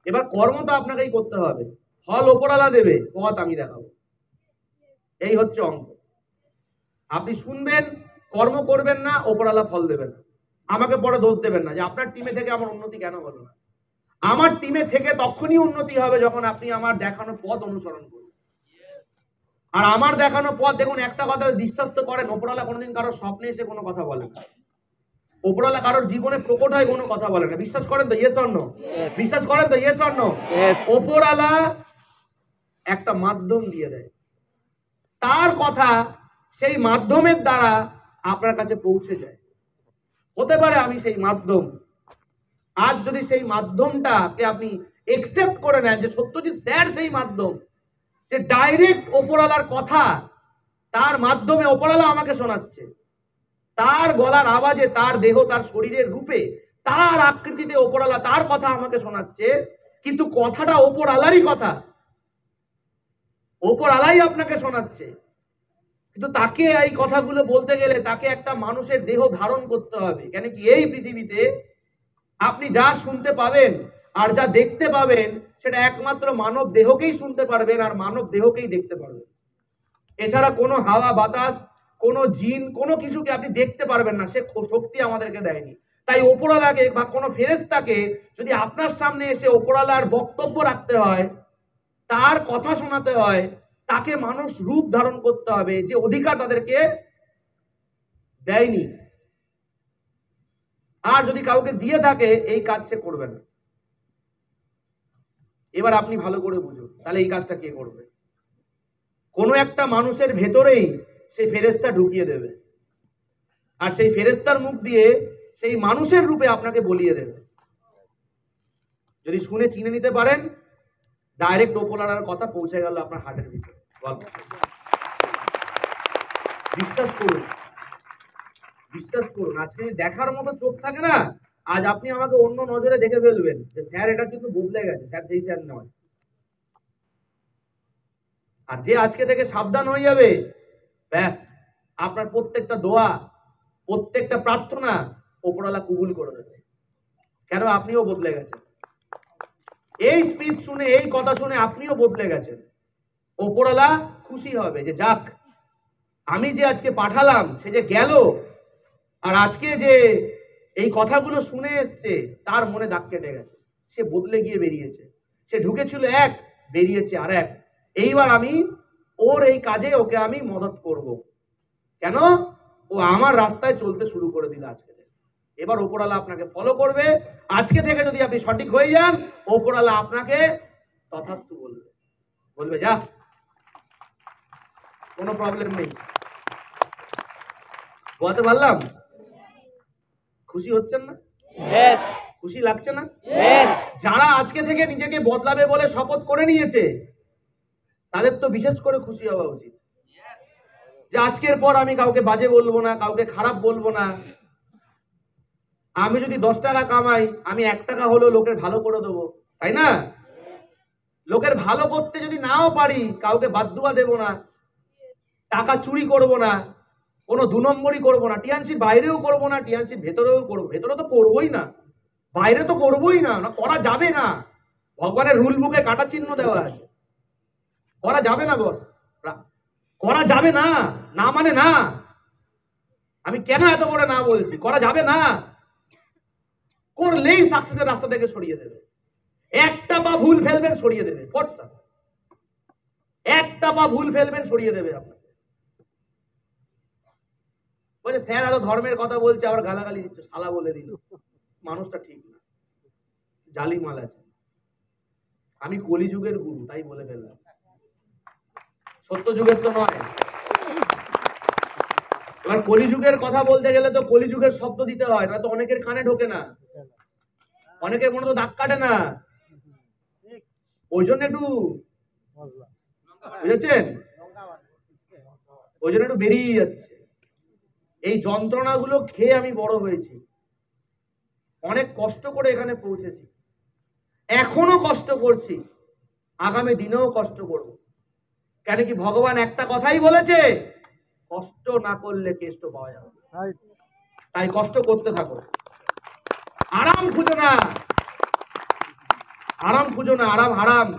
এবার কর্ম তো আপনাকেই করতে হবে, ফল ওপরওয়ালা দেবে, পথ আমি দেখাবো। এই হচ্ছে অঙ্ক। আপনি শুনবেন, কর্ম করবেন না, ওপরওয়ালা ফল দেবেন না। আমাকে পরে দোষ দেবেন না যে আপনার টিমে থেকে আমার উন্নতি কেন হলো না। আমার টিমে থেকে তখনই উন্নতি হবে যখন আপনি আমার দেখানো পথ অনুসরণ করবেন। আর আমার দেখানো পথ, দেখুন একটা কথা বিশ্বাস তো করেন, ওপরওয়ালা কোনোদিন কারোর স্বপ্নে এসে কোনো কথা বলে না, ওপরওয়ালা কারোর জীবনে প্রকট হয় কোনো কথা বলে না। বিশ্বাস করেন তো? Yes or no? বিশ্বাস করেন তো? Yes or no? ওপরওয়ালা একটা মাধ্যম দিয়ে দেয়, তার কথা সেই মাধ্যমের দ্বারা আপনার কাছে পৌঁছে যায়। হতে পারে আমি সেই মাধ্যম। আজ যদি সেই মাধ্যমটাকে আপনি একসেপ্ট করে নেন যে সত্যজিৎ স্যার সেই মাধ্যম, যে ডাইরেক্ট ওপরওয়ালার কথা তার মাধ্যমে ওপরওয়ালা আমাকে শোনাচ্ছে, তার গলার আওয়াজে, তার দেহ, তার শরীরের রূপে, তার আকৃতিতে ওপরওয়ালা তার কথা আমাকে শোনাচ্ছে, কিন্তু কথাটা ওপরওয়ালারই কথা, ওপরওয়ালাই আপনাকে শোনাচ্ছে। কিন্তু তাকে এই কথাগুলো বলতে গেলে তাকে একটা মানুষের দেহ ধারণ করতে হবে। কেন কি এই পৃথিবীতে আপনি যা শুনতে পাবেন আর যা দেখতে পাবেন সেটা একমাত্র মানব দেহকেই শুনতে পারবেন আর মানব দেহকেই দেখতে পারবেন। এছাড়া কোনো হাওয়া বাতাস, কোনো জিন, কোনো কিছুকে আপনি দেখতে পারবেন না, সে শক্তি আমাদেরকে দেয়নি। তাই ওপরওয়ালাকে বা কোনো ফেরেশতাকে যদি আপনার সামনে এসে ওপরওয়ালার বক্তব্য রাখতে হয়, তার কথা শোনাতে হয়, তাকে মানুষ রূপ ধারণ করতে হবে, যে অধিকার তাদেরকে দেয়নি। আর যদি কাউকে দিয়ে থাকে এই কাজ সে করবে না। এবার আপনি ভালো করে বুঝুন, তাহলে এই কাজটা কে করবে? কোনো একটা মানুষের ভেতরেই সেই ফেরেশতা ঢুকিয়ে দেবে, আর সেই ফেরেশতার মুখ দিয়ে সেই মানুষের রূপে আপনাকে বলিয়ে দেবে। যদি শুনে চিনে নিতে পারেন, ডাইরেক্ট ওপরওয়ালার কথা পৌঁছে গেল আপনার হার্টের ভিতরে। বিশ্বাস করুন, বিশ্বাস করুন। আজকে দেখার মতো চোখ থাকে না, আজ আপনি আমাকে অন্য নজরে দেখে ফেলবেন যে স্যার এটা কিন্তু বদলে গেছে, স্যার সেই স্যার নয়। আর যে আজকে থেকে সাবধান হয়ে যাবে, ব্যাস আপনার প্রত্যেকটা দোয়া, প্রত্যেকটা প্রার্থনা ওপরওয়ালা কবুল করে দেবে। কেন? আপনিও বদলে গেছেন। এই স্পিচ শুনে, এই কথা শুনে আপনিও বদলে গেছেন। ওপরওয়ালা খুশি হবে যে যাক, আমি যে আজকে পাঠালাম সে যে গেল, আর আজকে যে এই কথাগুলো শুনে এসছে তার মনে দাগ কেটে গেছে, সে বদলে গিয়ে বেরিয়েছে। সে ঢুকেছিল এক, বেরিয়েছে আর এক। এইবার আমি ওর এই কাজে ওকে আমি মদত করব। কেন? ও আমার রাস্তায় চলতে শুরু করে দিল আজকে থেকে। এবার ওপরওয়ালা আপনাকে ফলো করবে। আজকে থেকে যদি আপনি সঠিক হয়ে যান, ওপরওয়ালা আপনাকে তথাস্তু বলবে, বলবে যা, কোনো প্রবলেম নেই। বলতে পারলাম? খুশি হচ্ছেন না? খুশি লাগছে না? যারা আজকে থেকে নিজেকে বদলাবে বলে শপথ করে নিয়েছে, তাদের তো বিশেষ করে খুশি হওয়া উচিত যে আজকের পর আমি কাউকে বাজে বলবো না, কাউকে খারাপ বলবো না। আমি যদি 10 টাকা কামাই, আমি 1 টাকা হলেও লোকের ভালো করে দেবো, তাই না? লোকের ভালো করতে যদি নাও পারি, কাউকে বাদদুয়া দেব না। টাকা চুরি করব না, কোনো 2 নম্বরই করবো না, টিএনসির বাইরেও করবো না, টিএনসির ভেতরেও করবো। ভেতরে তো করবোই না, বাইরে তো করবোই না, না করা যাবে না। ভগবানের রুল বুকে কাটা চিহ্ন দেওয়া আছে, করা যাবে না বস, করা যাবে না, না মানে না। আমি কেন এত বড় না বলছি, করা যাবে না। করলেই সাকসেসের রাস্তা থেকে সরিয়ে দেবে। একটা পা ভুল ফেলবেন সরিয়ে দেবে, একটা পা ভুল ফেলবেন সরিয়ে দেবে আপনাকে। বলে স্যার এত ধর্মের কথা বলছে, আবার গালাগালি দিচ্ছে, শালা বলে দিল, মানুষটা ঠিক না, জালি মাল আছে। আমি কলিযুগের গুরু, তাই বলে ফেললাম, সত্য যুগের তো নয়। এবার কলিযুগের কথা বলতে গেলে তো কলিযুগের শব্দ দিতে হয়, না তো অনেকের কানে ঢোকে না, অনেকের মনে তো দাগ কাটে না, ওই জন্য একটু, বুঝেছেন, ওই জন্য একটু বেরিয়ে যাচ্ছে। এই যন্ত্রণাগুলো খেয়ে আমি বড় হয়েছি, অনেক কষ্ট করে এখানে পৌঁছেছি, এখনো কষ্ট করছি, আগামী দিনেও কষ্ট করব। কেন কি ভগবান একটা কথাই বলেছে, কষ্ট না করলে কেষ্ট পাওয়া যাবে। তাই কষ্ট করতে থাকো, আরাম খুঁজো না, আরাম খুঁজো না, আরাম হারাম,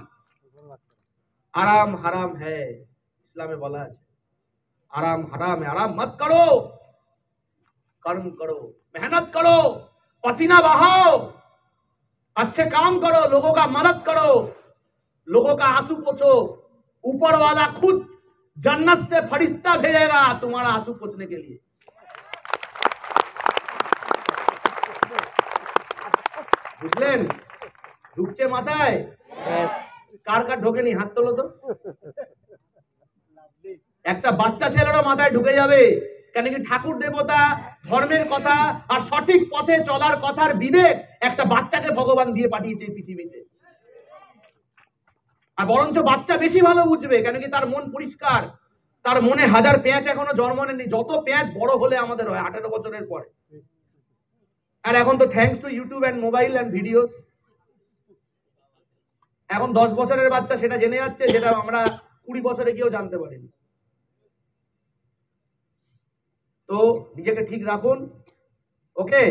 আরাম হারাম হ্যাঁ, ইসলামে বলা আছে आराम हराम है। आराम मत करो, कर्म करो, मेहनत करो, पसीना बहाओ, अच्छे काम करो, लोगों का मदद करो, लोगों का आंसू पोछो। ऊपर वाला खुद जन्नत से फरिश्ता भेजेगा तुम्हारा आंसू पोछने के लिए। বুঝলেন? ঢুকছে মাথায়? কার কার ঢোকেনি হাত তোলো তো। একটা বাচ্চা ছেলেরও মাথায় ঢুকে যাবে, কেন কি ঠাকুর দেবতা, ধর্মের কথা আর সঠিক পথে চলার কথার বিবেক একটা বাচ্চাকে ভগবান দিয়ে পাঠিয়েছে পৃথিবীতে। আর বরঞ্চ বাচ্চা বেশি ভালো বুঝবে, কেন কি তার মন পরিষ্কার, তার মনে হাজার পেঁয়াজ এখনো জন্ম নেয়নি। যত পেঁয়াজ বড় হলে আমাদের হয় 18 বছরের পরে। আর এখন তো thanks to YouTube and mobile and videos, এখন 10 বছরের বাচ্চা সেটা জেনে যাচ্ছে, যেটা আমরা 20 বছরে গিয়েও জানতে পারিনি। তো নিজেকে ঠিক রাখুন, ওকে?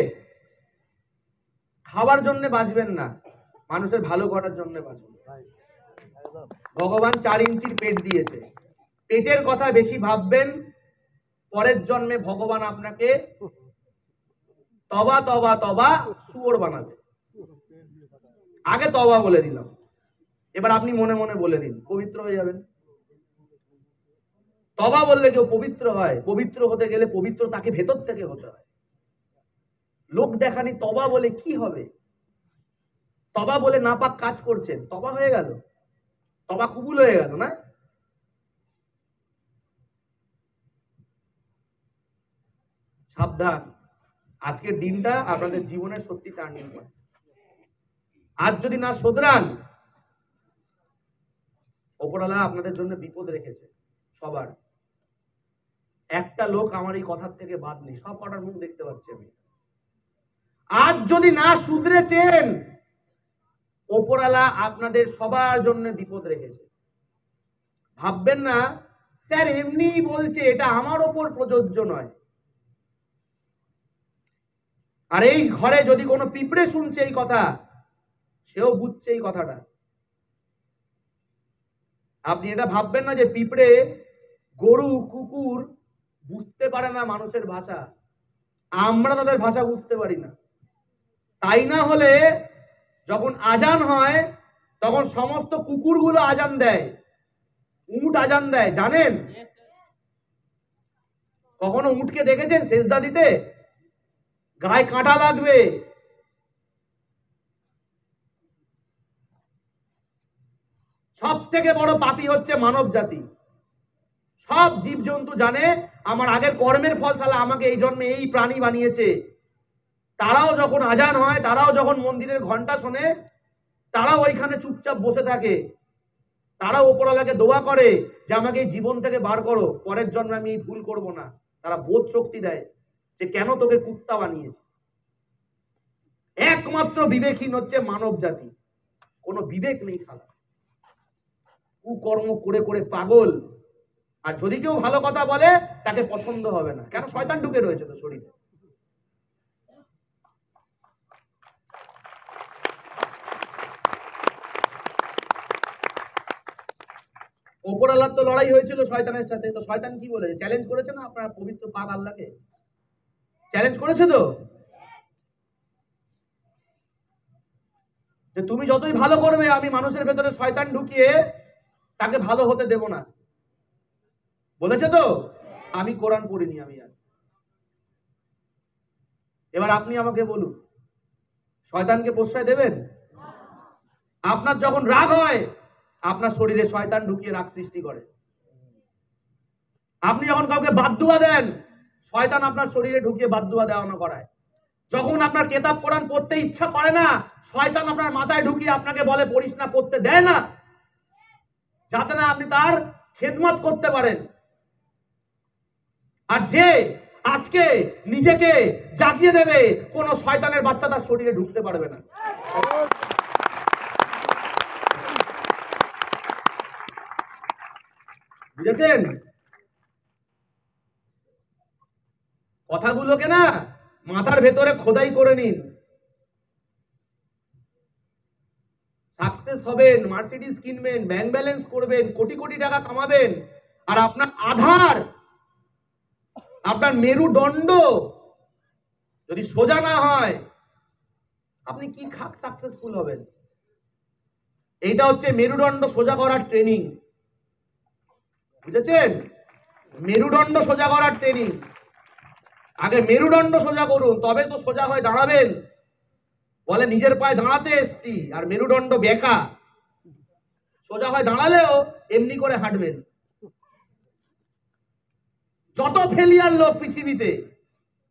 খাবার জন্য বাঁচবেন না, মানুষের ভালো করার জন্য বাঁচুন। ভগবান 4 ইঞ্চির পেট দিয়েছে, পেটের কথা বেশি ভাববেন, পরের জন্মে ভগবান আপনাকে তবা তবা তবা শুয়োর বানাবে। আগে তবা বলে দিলাম, এবার আপনি মনে মনে বলে দিন, পবিত্র হয়ে যাবেন। তবা বললে কেউ পবিত্র হয়, পবিত্র হতে গেলে পবিত্র তাকে ভেতর থেকে হতে হয়। লোক দেখানি তবা বলে কি হবে? তবা বলে নাপাক কাজ করছেন, তবা হয়ে গেল, তবা কবুল হয়ে গেল না? সাবধান, আজকের দিনটা আপনাদের জীবনের সত্যি টার্নিং পয়েন্ট। আজ যদি না শোধরান, ওপরওয়ালা আপনাদের জন্য বিপদ রেখেছে সবার। একটা লোক আমার এই কথার থেকে বাদ নেই, সব কটার মুখ দেখতে পাচ্ছি আমি। আজ যদি না শুধরেছেন, ওপরওয়ালা আপনাদের সবার জন্য বিপদ রেখেছে। ভাববেন না স্যার এমনি বলছে, এটা আমার ওপর প্রযোজ্য নয়। আর এই ঘরে যদি কোনো পিঁপড়ে শুনছে এই কথা, সেও বুঝছে এই কথাটা। আপনি এটা ভাববেন না যে পিঁপড়ে, গরু, কুকুর বুঝতে পারে না মানুষের ভাষা, আমরা তাদের ভাষা বুঝতে পারি না। তাই না হলে যখন আজান হয় তখন সমস্ত কুকুরগুলো আজান দেয়, উট আজান দেয়, জানেন? কখনো উটকে দেখেছেন সেজদা দিতে? গায়ে কাঁটা লাগবে। সব থেকে বড় পাপী হচ্ছে মানব জাতি। সব জীবজন্তু জানে আমার আগের কর্মের ফল, শালা আমাকে এই জন্মে এই প্রাণী বানিয়েছে। তারাও যখন আজান হয়, তারাও যখন মন্দিরের ঘন্টা শোনে, তারাও ওইখানে চুপচাপ বসে থাকে। তারাও ওপরওয়ালাকে দোয়া করে যে আমাকে এই জীবন থেকে বার করো, পরের জন্মে আমি এই ভুল করব না। তারা বোধ শক্তি দেয় যে কেন তোকে কুত্তা বানিয়েছে। একমাত্র বিবেকহীন হচ্ছে মানব জাতি, কোনো বিবেক নেই শালা, কুকর্ম করে করে পাগল। আর যদি কেউ ভালো কথা বলে তাকে পছন্দ হবে না, কেন? শয়তান ঢুকে রয়েছে তো শরীরে। ওপরওয়ালার তো লড়াই হয়েছিল শয়তানের সাথে, তো শয়তান কি বলেছে? চ্যালেঞ্জ করেছে না আপনার পবিত্র পাক আল্লাহকে? চ্যালেঞ্জ করেছে তো, যে তুমি যতই ভালো করবে আমি মানুষের ভেতরে শয়তান ঢুকিয়ে তাকে ভালো হতে দেব না, বলেছে তো। আমি কোরআন পড়িনি আমি আর। এবার আপনি আমাকে বলুন, শয়তানকে প্রশ্রয় দেবেন? আপনার যখন রাগ হয় আপনার শরীরে শয়তান ঢুকিয়ে রাগ সৃষ্টি করে। আপনি যখন কাউকে বাদদুয়া দেন শয়তান আপনার শরীরে ঢুকিয়ে বাদদুয়া দেওয়ানো করায়। যখন আপনার কেতাব কোরআন পড়তে ইচ্ছা করে না শয়তান আপনার মাথায় ঢুকিয়ে আপনাকে বলে পড়িস না, পড়তে দেয় না, যাতে না আপনি তার খেদমত করতে পারেন। আর যে আজকে নিজেকে জাগিয়ে দেবে কোন শয়তানের বাচ্চা তার শরীরে ঢুকতে পারবে না। বুঝেছেন কথাগুলোকে? না মাথার ভেতরে খোদাই করে নিন। সাকসেস হবেন, মার্সিডিজ কিনবেন, ব্যাংক ব্যালেন্স করবেন, কোটি কোটি টাকা কামাবেন, আর আপনার আধার, আপনার মেরুদণ্ড যদি সোজা না হয় আপনি কি সাকসেসফুল হবেন? এইটা হচ্ছে মেরুদণ্ড সোজা করার ট্রেনিং। বুঝেছেন? মেরুদণ্ড সোজা করার ট্রেনিং। আগে মেরুদণ্ড সোজা করুন, তবে তো সোজা হয়ে দাঁড়াবেন। বলে নিজের পায়ে দাঁড়াতে এসছি আর মেরুদণ্ড বেঁকা, সোজা হয়ে দাঁড়ালেও এমনি করে হাঁটবেন। যত ফেলিয়ার লোক পৃথিবীতে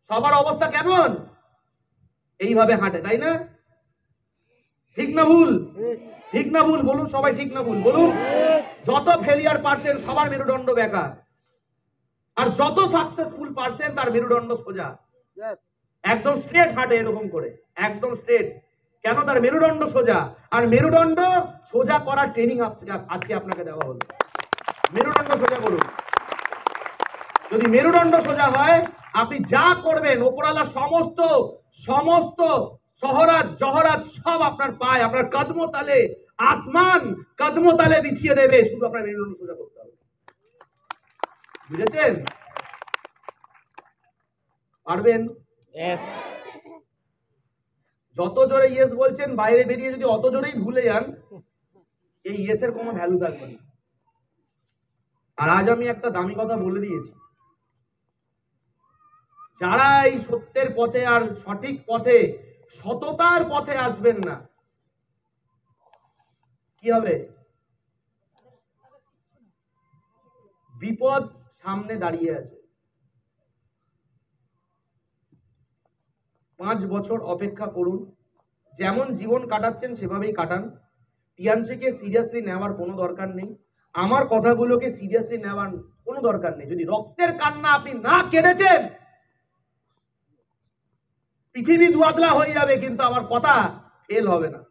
সবার অবস্থা কেমন? এইভাবে হাঁটে, তাই না? ঠিক না ভুল? ঠিক না ভুল বলুন সবাই, ঠিক না ভুল বলুন। যত ফেলিয়ার পার্সেন সবার মেরুদণ্ড বেঁকা, আর যত সাকসেসফুল পার্সেন তার মেরুদণ্ড সোজা, একদম স্ট্রেট হাঁটে, এরকম করে একদম স্ট্রেট। কেন? তার মেরুদণ্ড সোজা। আর মেরুদণ্ড সোজা করার ট্রেনিং আজকে আপনাকে দেওয়া হলো। মেরুদণ্ড সোজা করুন। যদি মেরুদণ্ড সোজা হয় আপনি যা করবেন ওপরওয়ালা সমস্ত সমস্ত শহরাত জহরাত সব আপনার পায়ে, আপনার কদমতালে, আসমান কদমতালে বিছিয়ে দেবে, শুধু আপনার মেরুদণ্ড সোজা করতে হবে। বুঝেছেন? পারবেন? যত জোরে ইয়েস বলছেন বাইরে বেরিয়ে যদি অত জোরেই ভুলে যান এই ইয়েসের কোনো ভ্যালু থাকবে না। আর আজ আমি একটা দামি কথা বলে দিয়েছি, যারা এই সত্যের পথে আর সঠিক পথে সততার পথে আসবেন না, কি হবে? বিপদ সামনে দাঁড়িয়ে আছে। 5 বছর অপেক্ষা করুন, যেমন জীবন কাটাচ্ছেন সেভাবেই কাটান। টিয়ানসিকে সিরিয়াসলি নেওয়ার কোনো দরকার নেই, আমার কথাগুলোকে সিরিয়াসলি নেওয়ার কোনো দরকার নেই। যদি রক্তের কান্না আপনি না কেঁদেছেন পৃথিবী দুয়াদলা হয়ে যাবে, কিন্তু আমার কথা ফেল হবে না।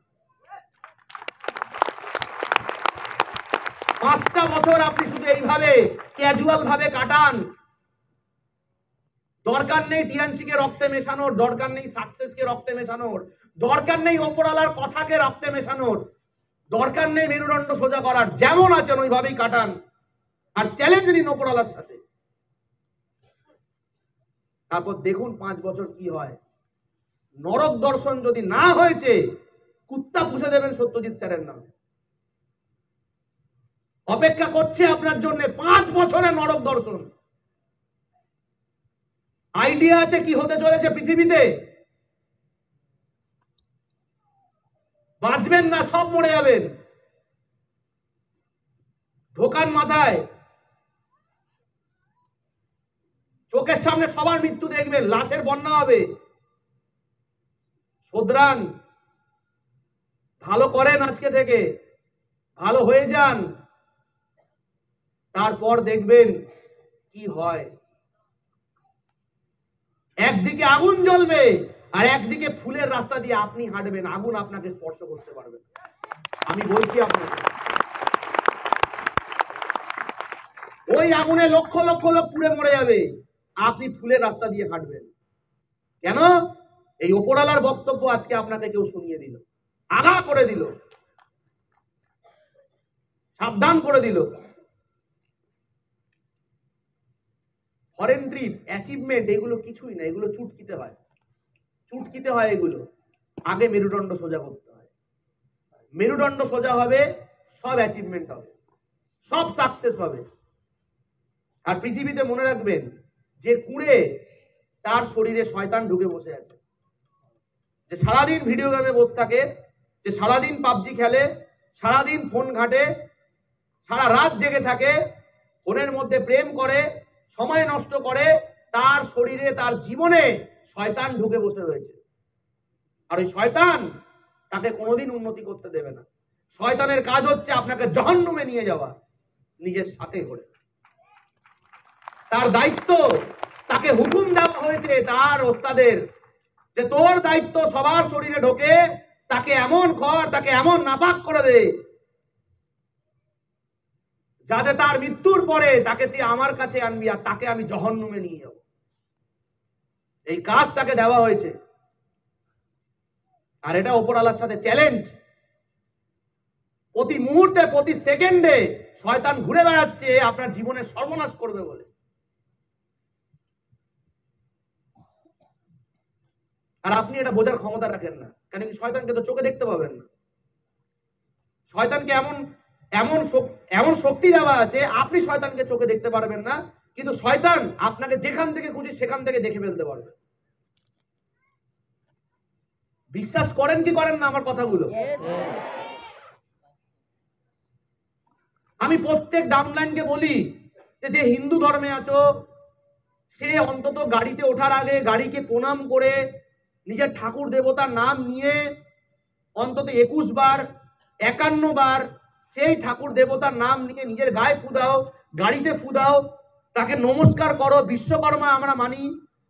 5টা বছর আপনি শুধু এইভাবে ক্যাজুয়াল ভাবে কাটান। দরকার নেই টিএনসিকে রক্তে মেশানোর, দরকার নেই সাকসেসকে রক্তে মেশানোর, দরকার নেই ওপরওয়ালার কথাকে রক্তে মেশানোর, দরকার নেই মেরুদণ্ড সোজা করার। যেমন আছেন ওইভাবেই কাটান আর চ্যালেঞ্জ নিন ওপরওয়ালার সাথে। তারপর দেখুন 5 বছর কি হয়। নরক দর্শন যদি না হয়েছে কুত্তা পুষে দেবেন সত্যজিৎ স্যারের নামে। অপেক্ষা করছে আপনার জন্য 5 বছরের নরক দর্শন। আইডিয়া আছে কি হতে চলেছে পৃথিবীতে? বাঁচবেন না, সব মরে যাবেন। ঢোকান মাথায়, চোখের সামনে সবার মৃত্যু দেখবেন, লাশের বন্যা হবে। শোধরান, ভালো করেন, আজকে থেকে ভালো হয়ে যান, তারপর দেখবেন কি হয়। একদিকে আগুন জ্বলবে আর একদিকে ফুলের রাস্তা দিয়ে আপনি হাঁটবেন, আগুন আপনাকে স্পর্শ করতে পারবে। আমি বলছি আপনাকে, ওই আগুনে লক্ষ লক্ষ লোক পুড়ে মরে যাবে, আপনি ফুলের রাস্তা দিয়ে হাঁটবেন কেন? এই ওপরওয়ালার বক্তব্য আজকে আপনাকে কেউ শুনিয়ে দিল, আগা করে দিল, সাবধান করে দিল। ফরেন ট্রিপ, অ্যাচিভমেন্ট, এগুলো কিছুই না, এগুলো চুটকিতে হয়, চুটকিতে হয় এগুলো। আগে মেরুদণ্ড সোজা করতে হয়, মেরুদণ্ড সোজা হবে, সব অ্যাচিভমেন্ট হবে, সব সাকসেস হবে। আর পৃথিবীতে মনে রাখবেন, যে কুঁড়ে তার শরীরে শয়তান ঢুকে বসে আছে, যে সারাদিন ভিডিও গেমে বসে থাকে, যে সারাদিন পাবজি খেলে, সারাদিন ফোন ঘাটে, সারা রাত জেগে থাকে, ফোনের মধ্যে প্রেম করে, সময় নষ্ট করে, তার শরীরে তার জীবনে শয়তান ঢুকে বসে রয়েছে। আর ওই শয়তান তাকে কোনোদিন উন্নতি করতে দেবে না। শয়তানের কাজ হচ্ছে আপনাকে জাহান্নামে নিয়ে যাওয়া নিজের সাথে করে। তার দায়িত্ব, তাকে হুকুম দেওয়া হয়েছে তার ওস্তাদের, যে তোর দায়িত্ব সবার শরীরে ঢোকে, তাকে এমন কর, তাকে এমন নাপাক করে দে, যাতে তার মৃত্যুর পরে তাকে তুই আমার কাছে আনবি আর তাকে আমি জাহান্নামে নিয়ে যাব। এই কাজ তাকে দেওয়া হয়েছে। আর এটা ওপরওয়ালার সাথে চ্যালেঞ্জ। প্রতি মুহূর্তে, প্রতি সেকেন্ডে শয়তান ঘুরে বেড়াচ্ছে আপনার জীবনে সর্বনাশ করবে বলে। আর আপনি এটা বোঝার ক্ষমতা রাখেন না, কারণ কি শয়তানকে তো চোখে দেখতে পাবেন না। শয়তানকে এমন এমন এমন শক্তি দেওয়া আছে, আপনি শয়তানকে চোখে দেখতে পারবেন না, কিন্তু শয়তান আপনাকে যেখান থেকে খুশি সেখান থেকে দেখে ফেলতে পারবে। বিশ্বাস করেন কি করেন না আমার কথাগুলো? আমি প্রত্যেক ডাউনলাইনকে বলি যে হিন্দু ধর্মে আছো, সে অন্তত গাড়িতে ওঠার আগে গাড়িকে প্রণাম করে নিজের ঠাকুর দেবতার নাম নিয়ে অন্তত 21 বার 51 বার সেই ঠাকুর দেবতার নাম নিয়ে নিজের গায়ে ফু দাও, গাড়িতে ফু দাও, তাকে নমস্কার করো। বিশ্বকর্মা আমরা মানি,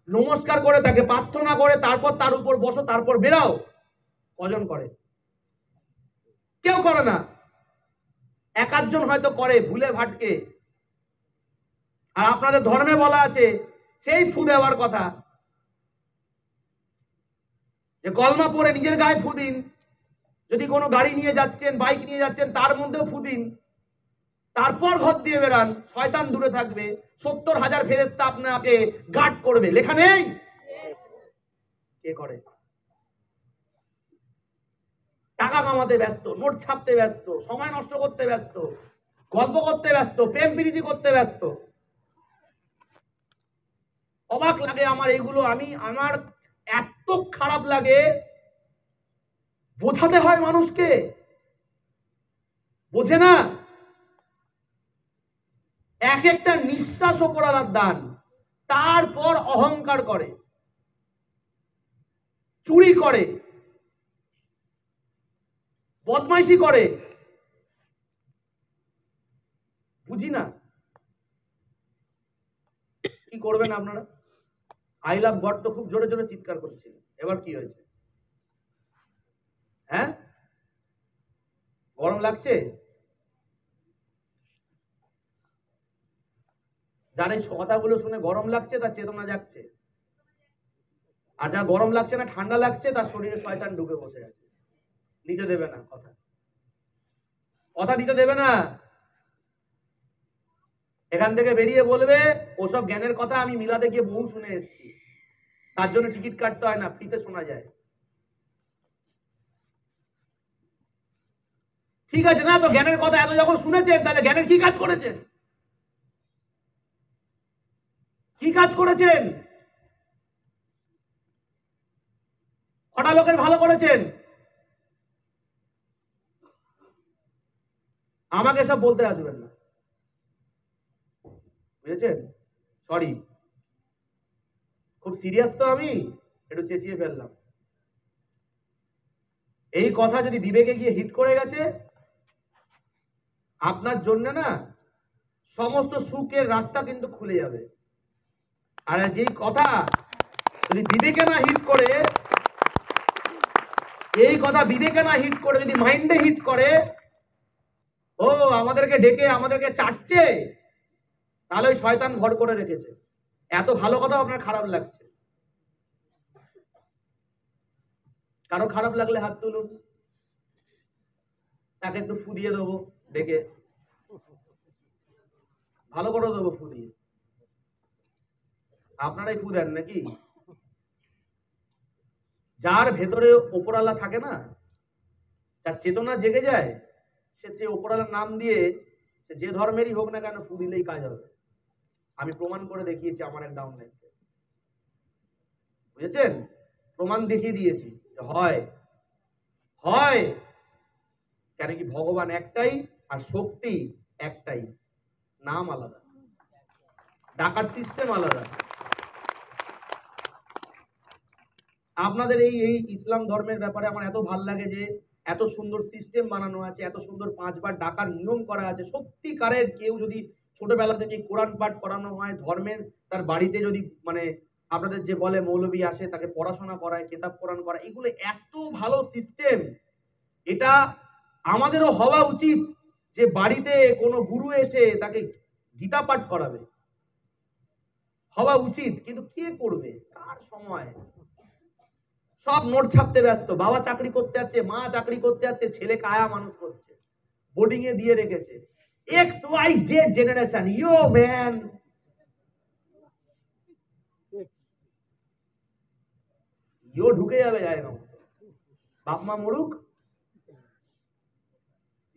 নমস্কার করে তাকে প্রার্থনা করে তারপর তার উপর বসো, তারপর বেরাও। কজন করে? কেউ করে না। এক আধজন হয়তো করে ভুলে ভাটকে। আর আপনাদের ধর্মে বলা আছে সেই ফু দেওয়ার কথা, যে কলমা পড়ে নিজের গায়ে ফু দিন, যদি কোনো গাড়ি নিয়ে যাচ্ছেন, বাইক নিয়ে যাচ্ছেন, তার মধ্যেও ফু দিন, তারপর ঘর দিয়ে বেরান, শয়তান দূরে থাকবে, 70,000 ফেরেশতা আপনাকে গার্ড করবে। লেখা নেই? কে করে? টাকা কামাতে ব্যস্ত, নোট ছাপতে ব্যস্ত, সময় নষ্ট করতে ব্যস্ত, গল্প করতে ব্যস্ত, প্রেম প্রীতি করতে ব্যস্ত। অবাক লাগে আমার এগুলো, আমার এত খারাপ লাগে। বোঝাতে হয় মানুষকে, বোঝে না। এক একটা নিঃশ্বাস ওপরালার দান, তারপর অহংকার করে, চুরি করে, বদমাইশি করে। বুঝি না কি করবেন আপনারা। আই লাভ গড তো খুব জোরে জোরে চিৎকার করছিল, এবার কি হয়েছে? হ্যাঁ, গরম লাগছে? যার এই কথাগুলো শুনে গরম লাগছে তার চেতনা যাচ্ছে, আর যা গরম লাগছে না, ঠান্ডা লাগছে, তার শরীরে শয়তান ঢুকে বসে আছে। নিতে দেবে না কথা, কথা নিতে দেবে না। এখান থেকে বেরিয়ে বলবে ওসব জ্ঞানের কথা আমি মিলাতে গিয়ে বহু শুনে এসেছি, তার জন্য টিকিট কাটতে হয় না, ফ্রিতে শোনা যায়। ঠিক আছে না? তো জ্ঞানের কথা এত যখন শুনেছেন, তাহলে জ্ঞানের কি কাজ করেছেন? কি কাজ করেছেন? কটা লোকের ভালো করেছেন? আমাকে সব বলতে আসবেন না, বুঝেছেন? সরি, খুব সিরিয়াস তো, আমি একটু চেঁচিয়ে ফেললাম। এই কথা যদি বিবেকে গিয়ে হিট করে গেছে, আপনার জন্য না সমস্ত সুখের রাস্তা কিন্তু খুলে যাবে। আর যেই কথা যদি বিবেকে না হিট করে, এই কথা বিবেকে না হিট করে যদি মাইন্ডে হিট করে, ও আমাদেরকে ডেকে আমাদেরকে চাটছে, তাহলে ওই শয়তান ঘর করে রেখেছে। এত ভালো কথা আপনার খারাপ লাগছে? কারো খারাপ লাগলে হাত তুলুন, তাকে একটু ফু দিয়ে দেবো, দেখে ভালো করে দেবো ফু দিয়ে। আপনারাই ফু দেন নাকি? যার ভেতরে ওপরালা থাকে না, যার চেতনা জেগে যায়, সে ওপরালার নাম দিয়ে সে যে ধর্মেরই হোক না কেন ফু দিলেই কাজ হবে। আমি প্রমাণ করে দেখিয়েছি আমার এক ডাউনলাইনকে, বুঝেছেন? প্রমাণ দেখিয়ে দিয়েছি হয় হয়। কেন কি ভগবান একটাই আর শক্তি একটাই, নাম আলাদা, ডাকার সিস্টেম আলাদা। আপনাদের এই এই ইসলাম ধর্মের ব্যাপারে আমার এত ভাল লাগে যে এত সুন্দর সিস্টেম বানানো আছে, এত সুন্দর 5 বার ডাকার নিয়ম করা আছে। সত্যিকারের কেউ যদি ছোটবেলা থেকে কোরআন পাঠ করানো হয়, ধর্মের তার বাড়িতে যদি মানে আপনাদের যে বলে মৌলবী আসে, তাকে পড়াশোনা করায়, কেতাব কোরআন করায়, এগুলো এত ভালো সিস্টেম। এটা আমাদেরও হওয়া উচিত যে বাড়িতে কোনো গুরু এসে তাকে গীতা পাঠ করাবে, হওয়া উচিত। কিন্তু কে করবে? কার সময়? সব নোট ছাপতে ব্যস্ত। বাবা চাকরি করতে যাচ্ছে, মা চাকরি করতে যাচ্ছে, ছেলে কায়া মানুষ করছে, বোর্ডিং এ দিয়ে রেখেছে। XYZ জেনারেশন, ইয়ো ম্যান, ইয়ো ঢুকে যাবে জায়গা মতো। বাপ মা মরুক,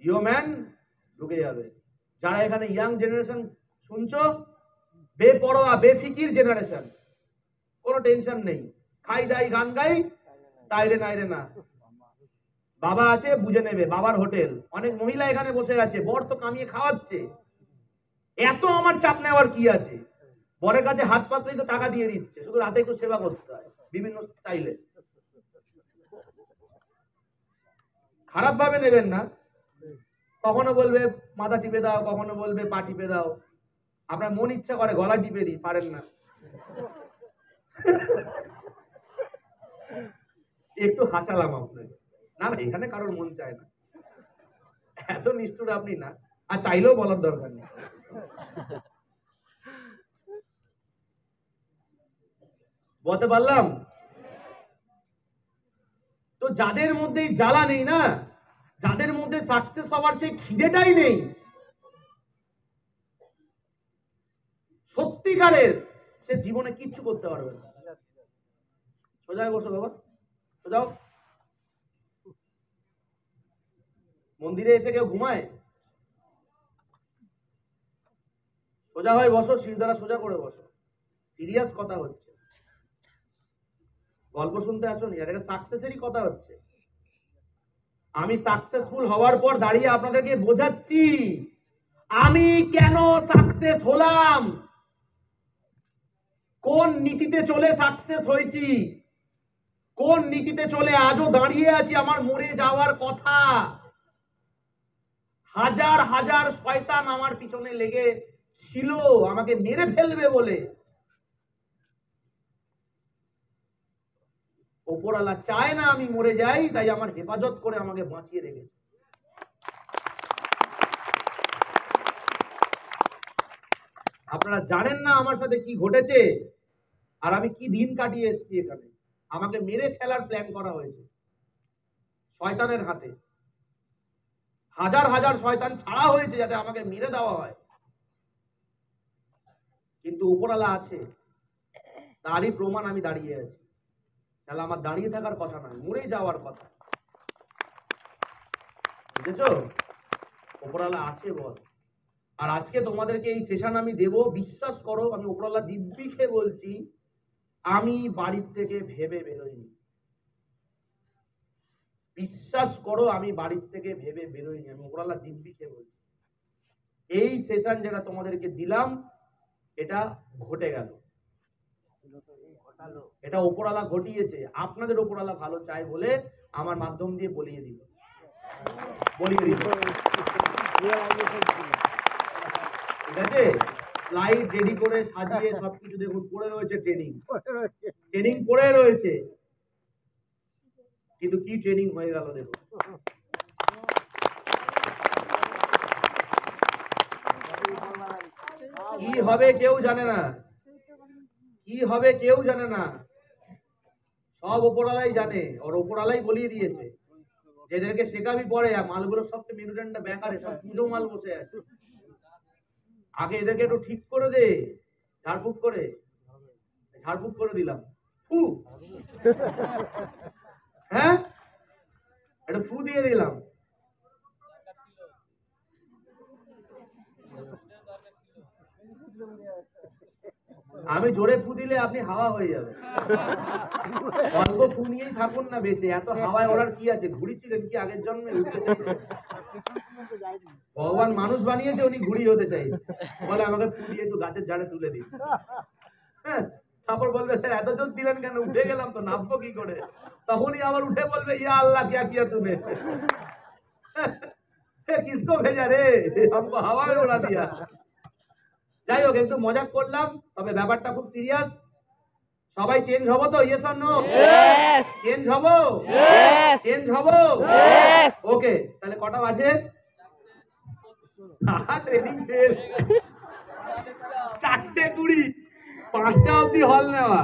ইয়ো ম্যান ঢুকে যাবে। যারা এখানে ইয়াং জেনারেশন শুনছো, বেপরোয়া বেফিকির জেনারেশন, কোনো টেনশন নেই, খাই দাই গান গাই, তাইরে নাইরে না, বাবা আছে বুঝে নেবে, বাবার হোটেল। অনেক মহিলা এখানে বসে আছে, বর তো কামিয়ে খাওয়াচ্ছে, এত আমার চাপ নেওয়ার কি আছে? বরের কাছে হাত পাতলেই তো টাকা দিয়ে দিচ্ছে, শুধু রাতে একটু সেবা করতে হয় বিভিন্ন স্টাইলে। খারাপ ভাবে নেবেন না। কখনো বলবে মাথা টিপে দাও, কখনো বলবে পা টিপে দাও। আপনার মন ইচ্ছা করে গলা টিপে দিই, পারেন না। একটু হাসালাম আপনাকে। না না, এখানে কারোর মন চায় না, এত নিষ্ঠুর আপনি না, আর চাইলেও বলার দরকার নেই। বলতে পারলাম তো? যাদের মধ্যে জ্বালা নেই না, যাদের মধ্যে সাকসেস হওয়ার সেই খিদেটাই নেই, সত্যিকারের, সে জীবনে কিচ্ছু করতে পারবে না। সোজা বসো বাবা, সোজাও। মন্দিরে এসে কেউ ঘুমায়? সোজা হয়ে বসো, শিরদাঁড়া সোজা করে বসো। সিরিয়াস কথা হচ্ছে, গল্প শুনতে আসোনি, আর এটা সাকসেসেরই কথা হচ্ছে। আমি সাকসেসফুল হওয়ার পর দাঁড়িয়ে আপনাদেরকে বোঝাচ্ছি আমি কেন সাকসেস হলাম, কোন নীতিতে চলে সাকসেস হয়েছি, কোন নীতিতে চলে আজও দাঁড়িয়ে আছি। আমার মরে যাওয়ার কথা, হাজার হাজার শয়তান আমার পিছনে লেগে ছিল আমাকে মেরে ফেলবে বলে। ওপরওয়ালা চায় না আমি মরে যাই, তাই আমার হেফাজত করে আমাকে বাঁচিয়ে রেখেছে। আপনারা জানেন না আমার সাথে কি ঘটেছে, আর আমি কি দিন কাটিয়ে এসেছি এখানে। আমাকে মেরে ফেলার প্ল্যান করা হয়েছে শয়তানের হাতে, হাজার হাজার শয়তান ছাড়া হয়েছে যাতে আমাকে মেরে দেওয়া হয়। কিন্তু উপরওয়ালা আছে, তারই প্রমাণ আমি দাঁড়িয়ে আছি। তাহলে আমার দাঁড়িয়ে থাকার কথা নয়, মরে যাওয়ার কথা। বুঝেছো? উপরওয়ালা আছে বস। আর আজকে তোমাদেরকে এই সেশন আমি দেব, বিশ্বাস করো, আমি উপরওয়ালা দিব্যি খেয়ে বলছি, আমি বাড়ির থেকে ভেবে বেরোইনি। বিশ্বাস করো, আমি বাড়ির থেকে ভেবে বেরোইনি, আমি উপরওয়ালা দিব্যি খেয়ে বলছি। এই সেশন যেটা তোমাদেরকে দিলাম, এটা ঘটে গেল, এটা উপরওয়ালা ঘটিয়েছে। আপনাদের উপরওয়ালা ভালো চায় বলে আমার মাধ্যম দিয়ে বলিয়ে দিল, ঠিক আছে? স্লাইড রেডি করে সাজিয়ে সবকিছু দেখুন পড়ে রয়েছে, ট্রেনিং পড়ে রয়েছে, কিন্তু কি ট্রেনিং হয়ে গেল দেখুন। কি হবে কেউ জানে না, কি হবে কেউ জানে না, সব ওপরালাই জানে, ওর ওপরালাই বলিয়ে দিয়েছে। যেদেরকে শেখাবি পরে, মালগুলো সব তো মেরুদণ্ডটা বেকারে, সব পুজো মাল বসে আছে। আগে এদেরকে একটু ঠিক করে দে, ঝাড়ফুঁক করে, ঝাড়ফুঁক করে দিলাম, ফু, হ্যাঁ একটা ফু দিয়ে দিলাম। আমি জোরে ফু দিলে আপনি হাওয়া হয়ে যাবে। অল্প ফু নিয়েই থাকুন না বেঁচে, এত হাওয়ায় ওনার কি আছে? ঘুড়ি ছিলেন কি আগের জন্মে? উঠতে চাইছেন? ভগবান মানুষ বানিয়েছে, উনি ঘুড়ি হতে চাইছে। বলে আমাকে ফু দিয়ে একটু গাছের ঝাড়ে তুলে দিন। হ্যাঁ, তারপর বলবে স্যার এত জোর দিলেন কেন? উঠে গেলাম তো, নামবো কি করে? তখনই আবার উঠে বলবে ইয়া আল্লাহ কিয়া কিয়া তুমি, কিসকো ভেজা রে, हमको হাওয়া में उड़ा दिया। যাই হোক, একটু মজাক করলাম, তবে ব্যাপারটা খুব সিরিয়াস। সবাই চেঞ্জ হবো তো? Yes or no? চেঞ্জ হবো? চেঞ্জ হবো? ওকে, তাহলে কটা বাজে? ট্রেনিং শেষ 4:20, 5টা অবধি হল নেওয়া।